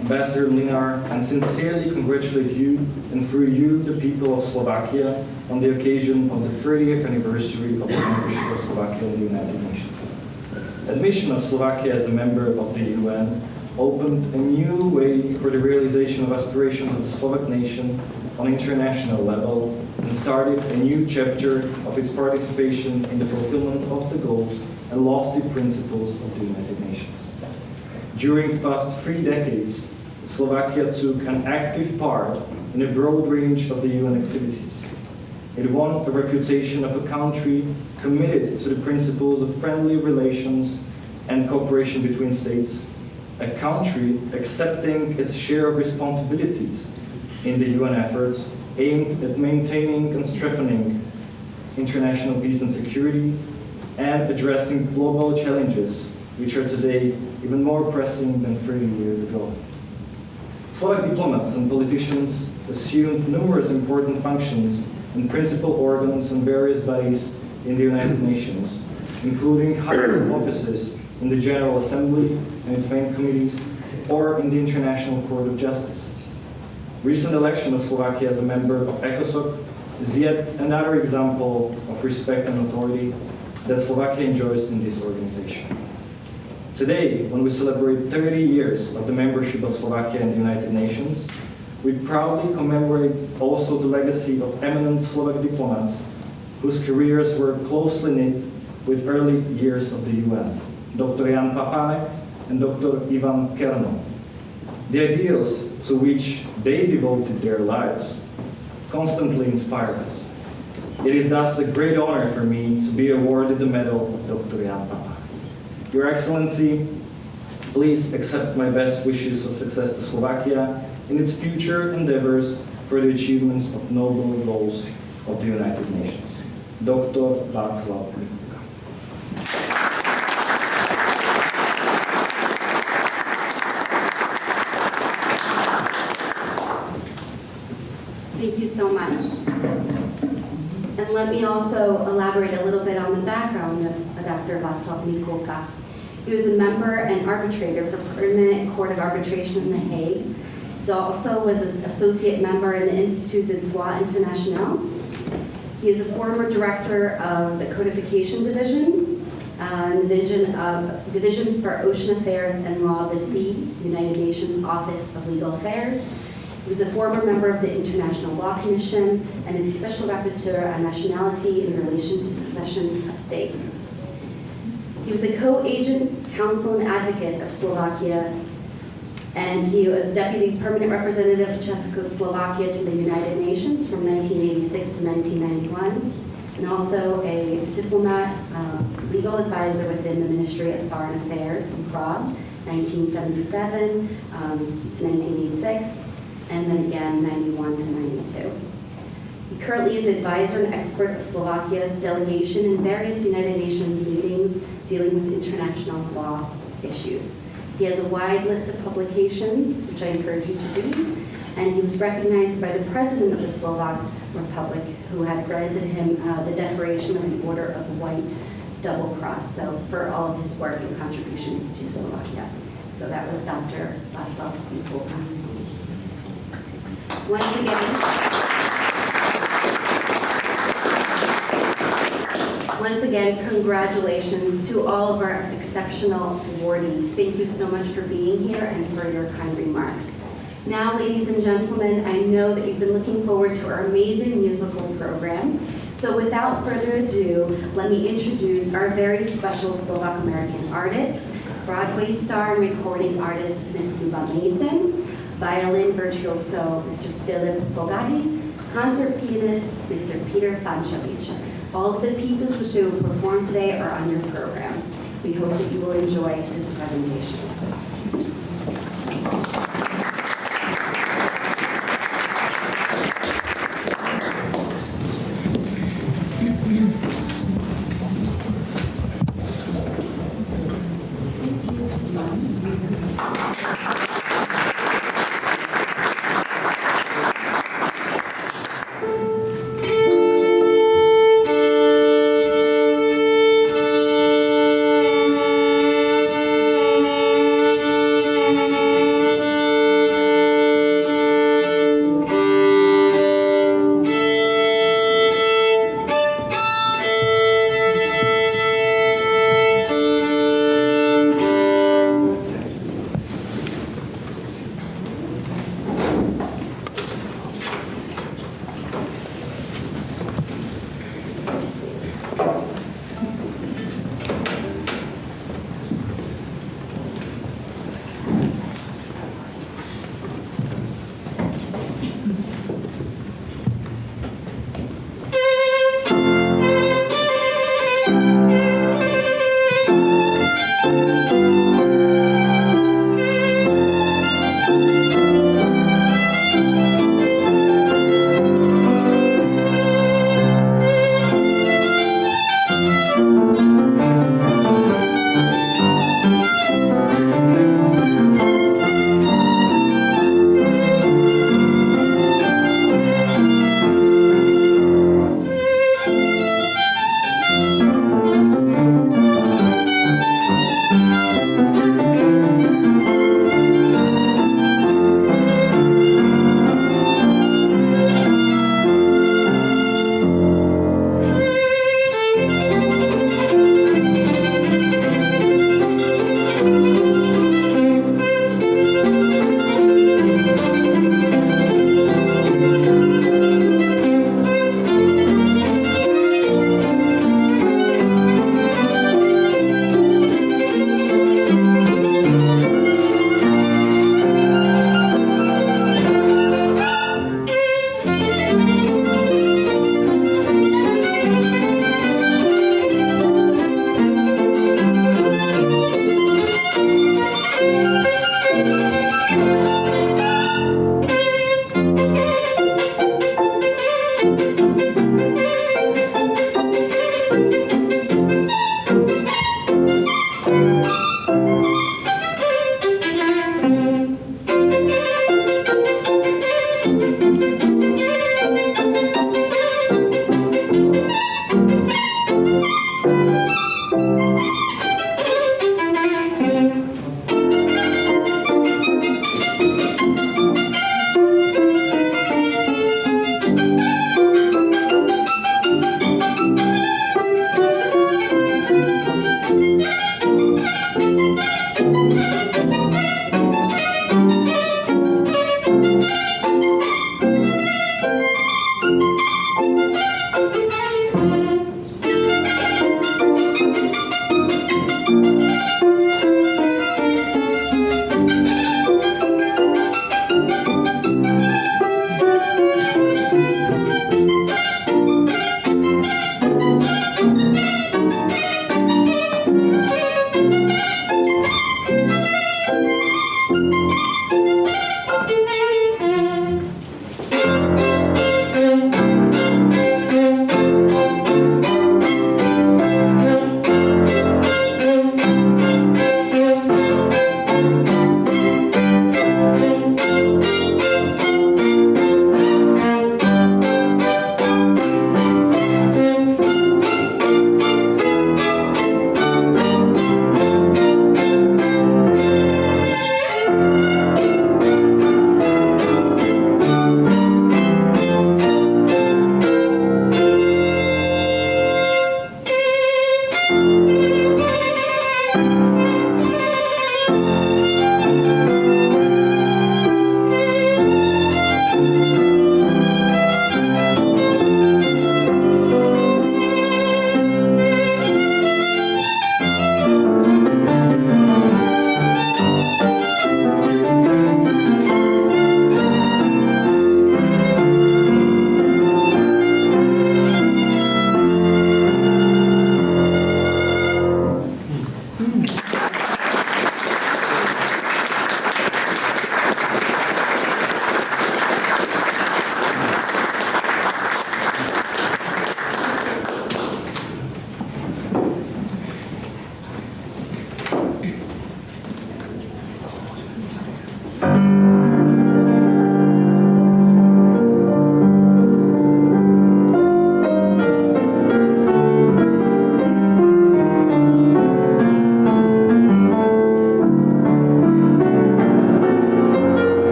Ambassador Mlynár, I sincerely congratulate you, and through you, the people of Slovakia, on the occasion of the 30th anniversary of the membership of Slovakia in the United Nations. Admission of Slovakia as a member of the UN opened a new way for the realization of aspirations of the Slovak nation on international level and started a new chapter of its participation in the fulfillment of the goals and lofty principles of the United Nations. During the past 3 decades, Slovakia took an active part in a broad range of the UN activities. It won a reputation of a country committed to the principles of friendly relations and cooperation between states, a country accepting its share of responsibilities in the UN efforts aimed at maintaining and strengthening international peace and security, and addressing global challenges which are today even more pressing than 30 years ago. Slovak diplomats and politicians assumed numerous important functions in principal organs and various bodies in the United Nations, including high offices in the General Assembly and its main committees, or in the International Court of Justice. Recent election of Slovakia as a member of ECOSOC is yet another example of respect and authority that Slovakia enjoys in this organization. Today, when we celebrate 30 years of the membership of Slovakia in the United Nations, we proudly commemorate also the legacy of eminent Slovak diplomats whose careers were closely knit with early years of the UN, Dr. Jan Papánek and Dr. Ivan Kerno. The ideals to which they devoted their lives constantly inspired us. It is thus a great honor for me to be awarded the medal of Dr. Jan Papánek. Your Excellency, please accept my best wishes of success to Slovakia in its future endeavors for the achievements of noble goals of the United Nations. Dr. Václav Michálek. Thank you so much. And let me also elaborate a little bit on the background of Dr. Václav Michálek. He was a member and arbitrator for Permanent Court of Arbitration in The Hague. He also was an associate member in the Institut de Droit International. He is a former director of the Codification Division, Division for Ocean Affairs and Law of the Sea, United Nations Office of Legal Affairs. He was a former member of the International Law Commission and its Special Rapporteur on Nationality in relation to succession of states. He was a co-agent, counsel, and advocate of Slovakia, and he was Deputy Permanent Representative of Czechoslovakia to the United Nations from 1986 to 1991, and also a diplomat, legal advisor within the Ministry of Foreign Affairs in Prague, 1977 to 1986, and then again 91 to 92. He currently is advisor and expert of Slovakia's delegation in various United Nations meetings dealing with international law issues. He has a wide list of publications, which I encourage you to read, and he was recognized by the President of the Slovak Republic, who had granted him the decoration of the Order of the White Double Cross, so for all of his work and contributions to Slovakia. So that was Dr. Václav Michálek. Once again, congratulations to all of our exceptional awardees. Thank you so much for being here and for your kind remarks. Now, ladies and gentlemen, I know that you've been looking forward to our amazing musical program. So without further ado, let me introduce our very special Slovak American artist, Broadway star and recording artist, Ms. Luba Mason, violin virtuoso, Mr. Filip Bogati, concert pianist, Mr. Peter Fanchevich. All of the pieces which they will perform today are on your program. We hope that you will enjoy this presentation.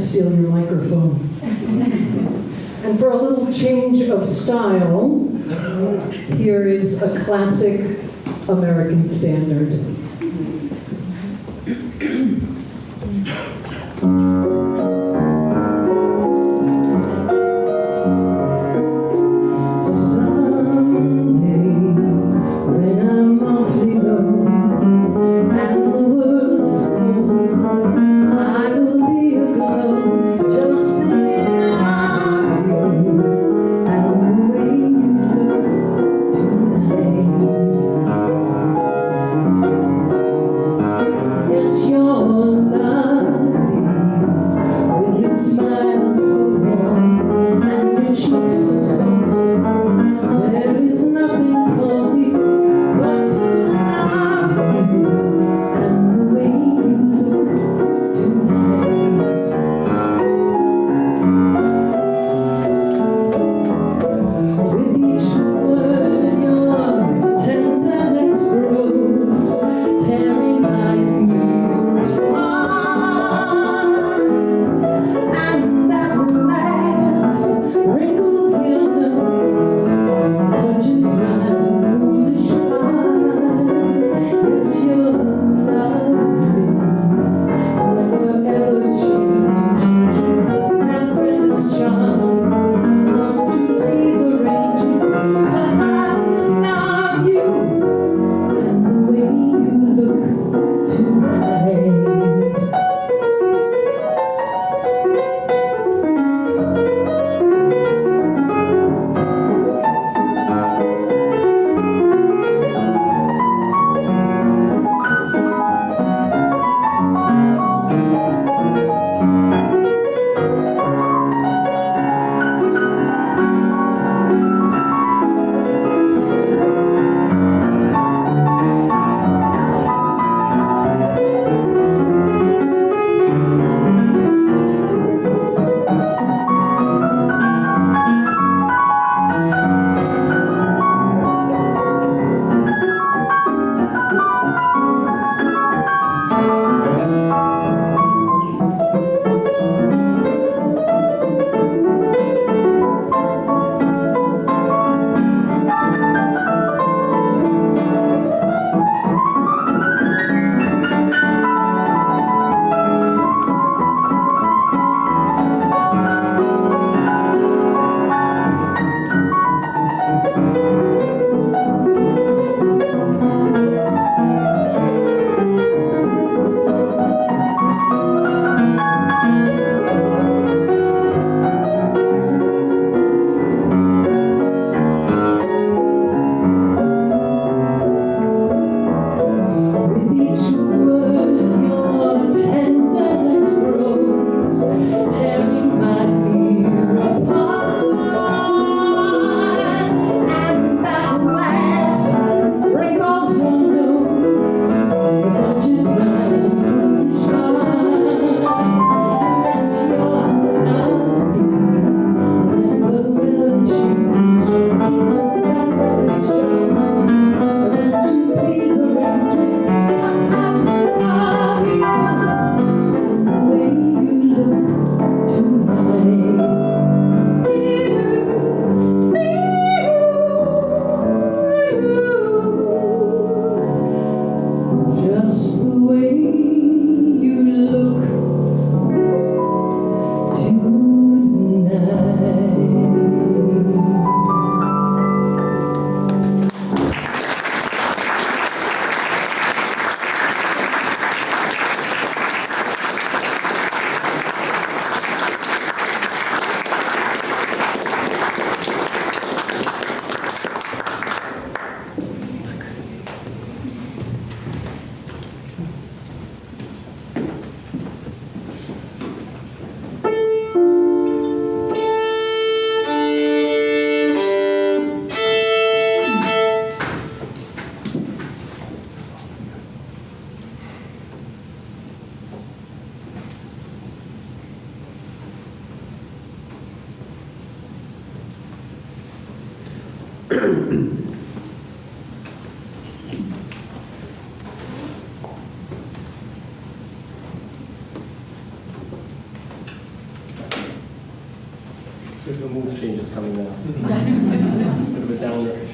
steal your microphone. And for a little change of style, here is a classic American standard. the mood changes coming down. A little bit down there.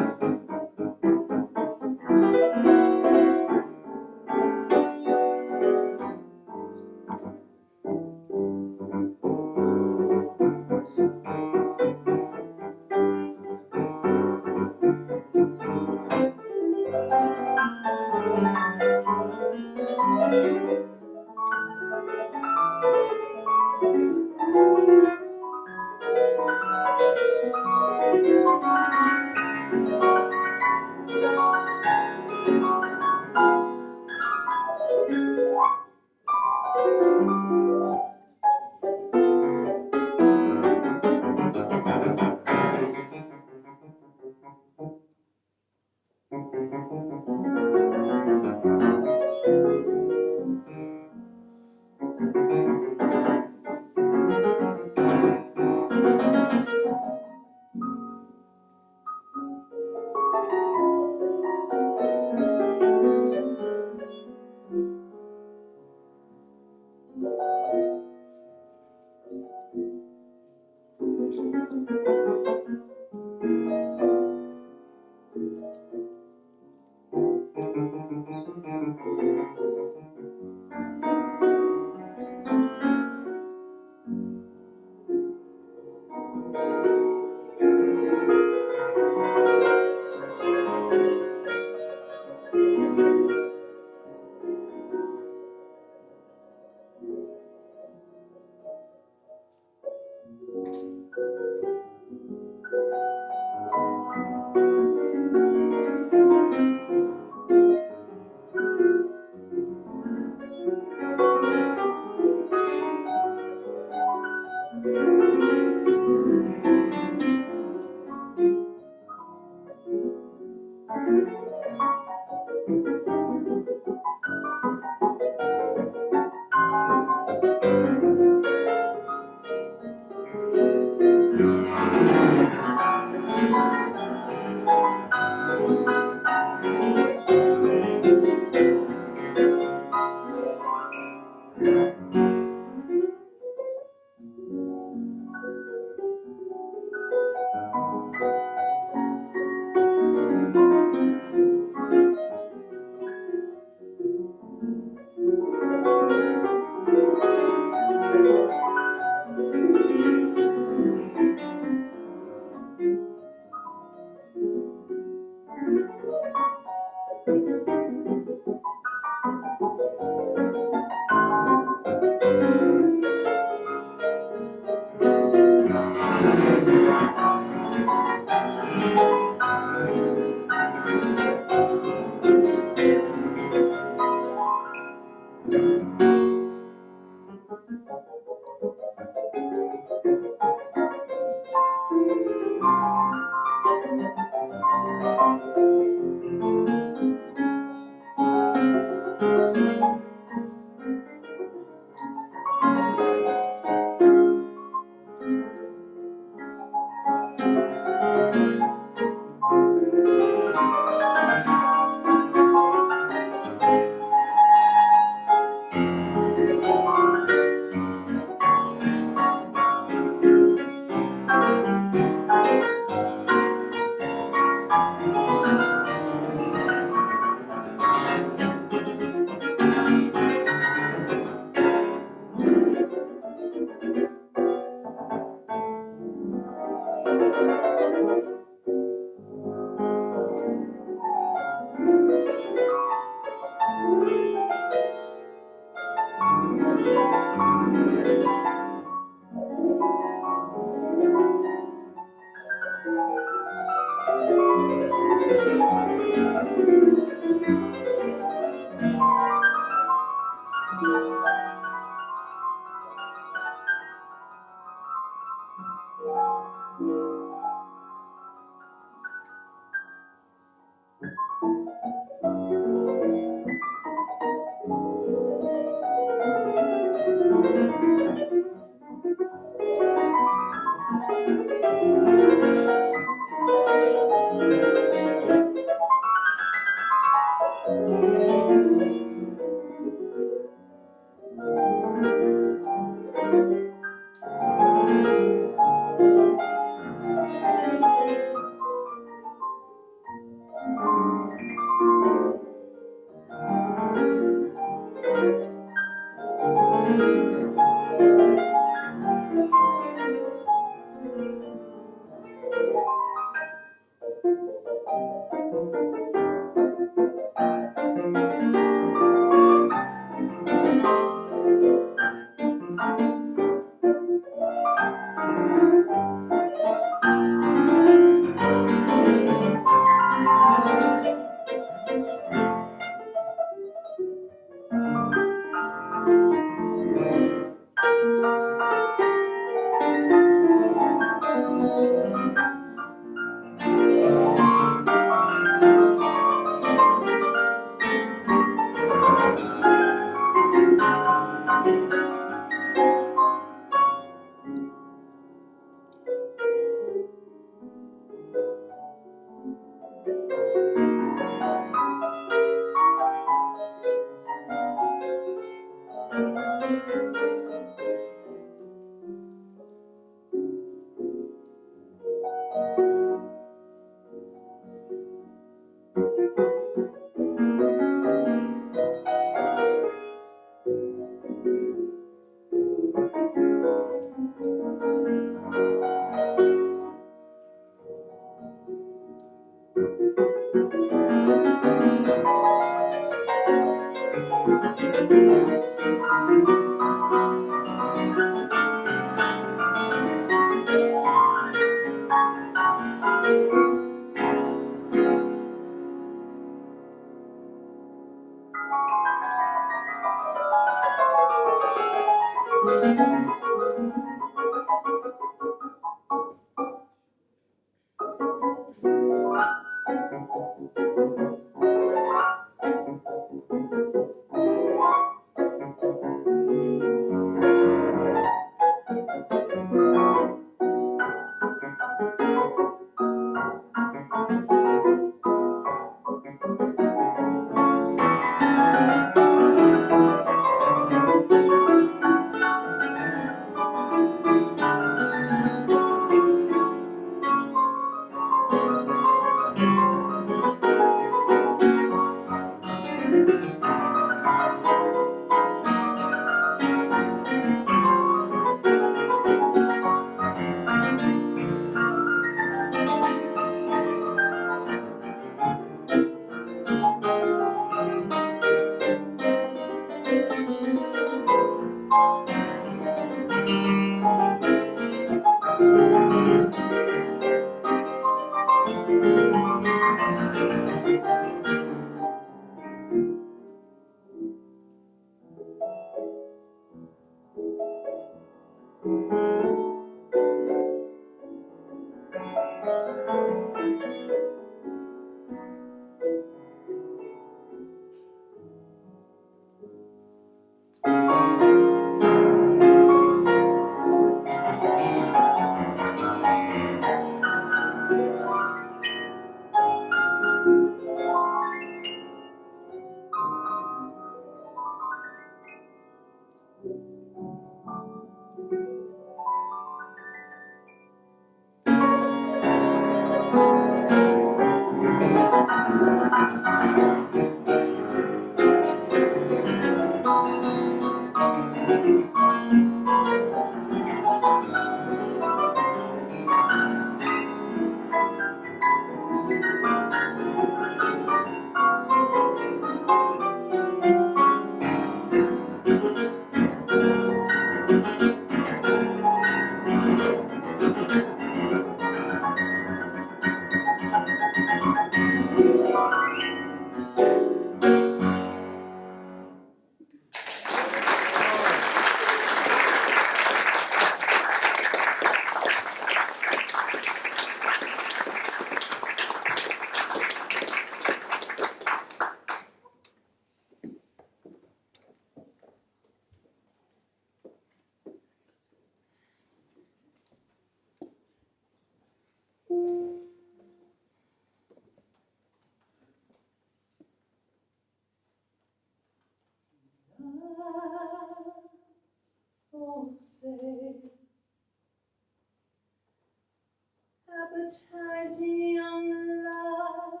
advertising young love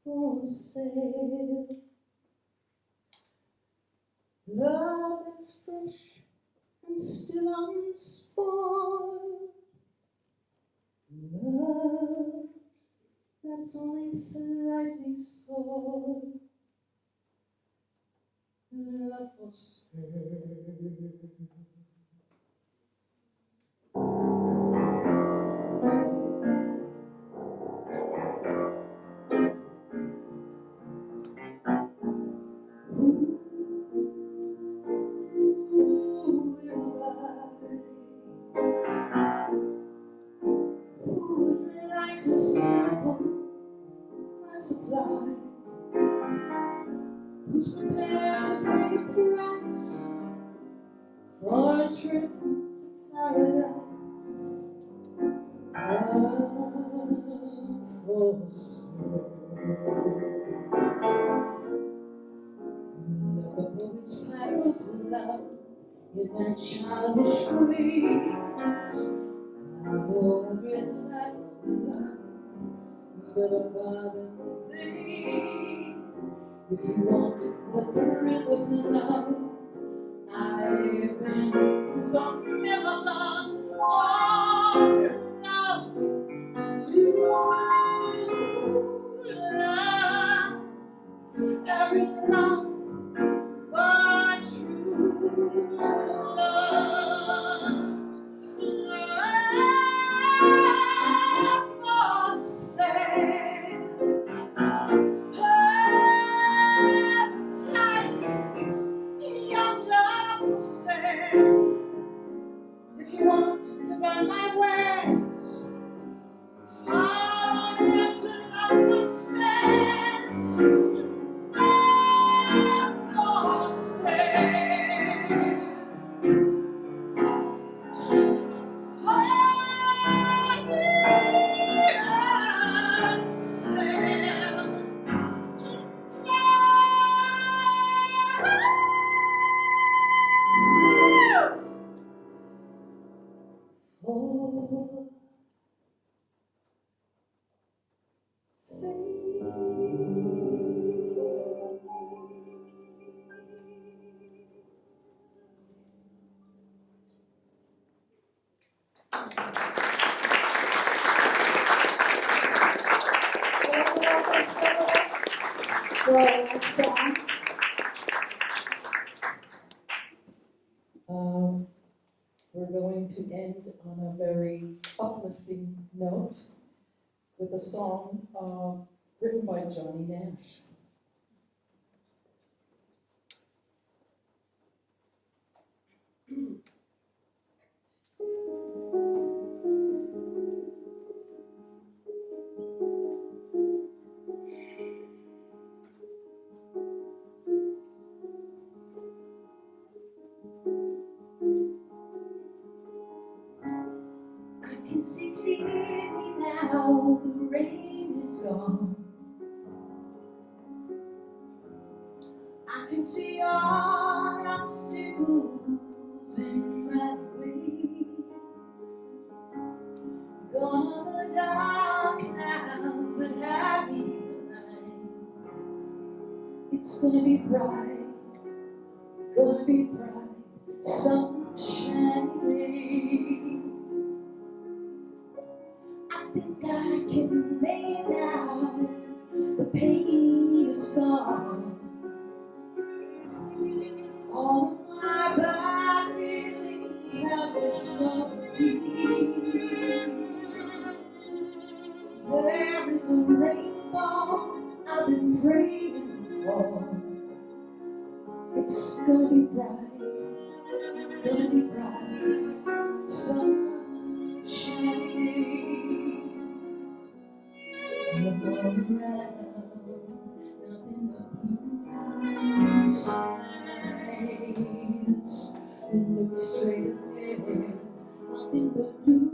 for sale. Love that's fresh and still unspoiled. Love that's only slightly soiled. Love for sale. Who would like to sample my supply? Who's prepared to pay the price for a trip to paradise? Love for sale. Let the poets pipe of love in that childish ways. I know every type of love, but a father thing. If you want the thrill of love, I've been through the mill of love. Oh, love, you love, every love but true love. Love for sale. Advertising young love for sale. If you want to buy my wares, follow me to understand. Love for sale. We're going to end on a very uplifting note with a song written by Johnny Nash. I can see clearly now the rain is gone. I can see all obstacles in my way. Gone are the dark clouds that have me blind. It's gonna be bright, sunshine. I think I can make it now. The pain is gone. All of my bad feelings have disappeared. There is a rainbow I've been praying for. It's gonna be bright, sunshine. Look all around, nothing but blue skies. Look straight ahead, nothing but blue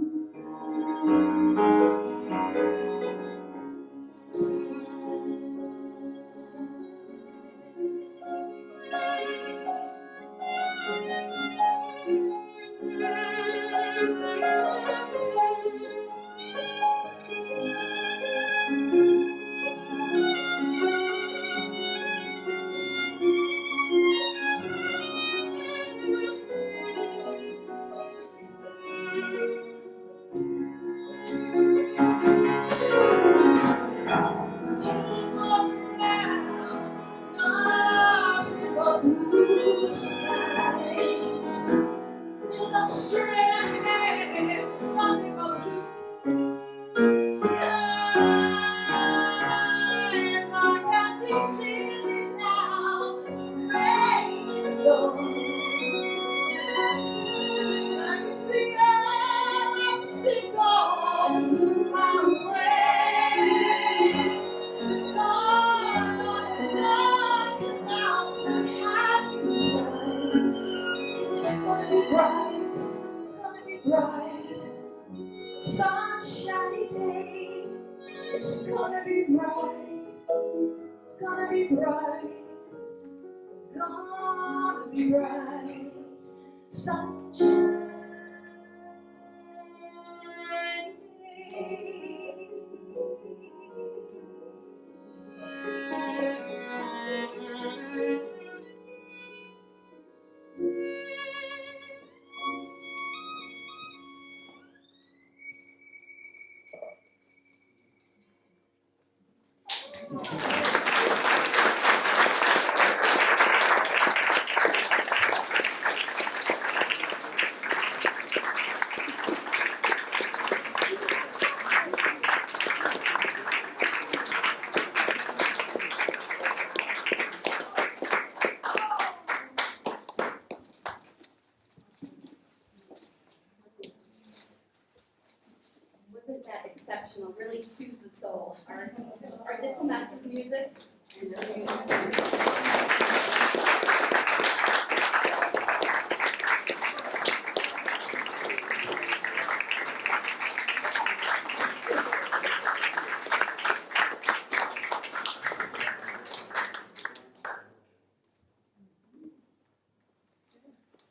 skies. straight ahead, nothing but blue skies. I can see clearly now, the rain is gone. I can see all obstacles in my way. Gone on the dark clouds and happy night. It's gonna be bright, gonna be bright. Sunshiny day. It's gonna be bright, gonna be bright, gonna be bright. Sunshine. Wasn't that exceptional? Really soothes the soul. Our diplomats of music and their music.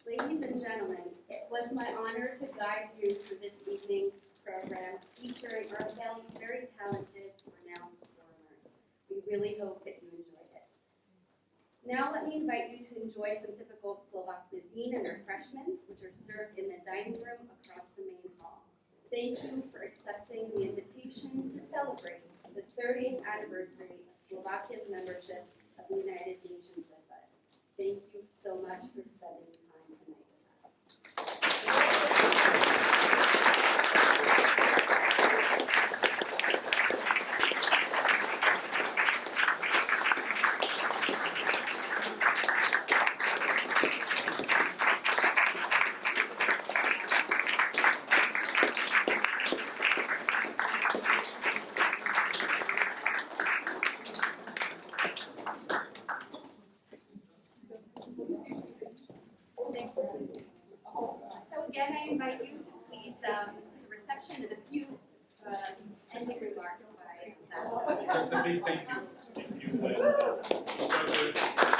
Ladies and gentlemen, it was my honor to guide you through this evening's program featuring our very talented, renowned performers. We really hope that you enjoyed it. Now let me invite you to enjoy some typical Slovak cuisine and refreshments, which are served in the dining room across the main hall. Thank you for accepting the invitation to celebrate the 30th anniversary of Slovakia's membership of the United Nations with us. Thank you so much for spending time tonight with us. So again, I invite you to please to the reception and a few ending remarks by Just a big thank you.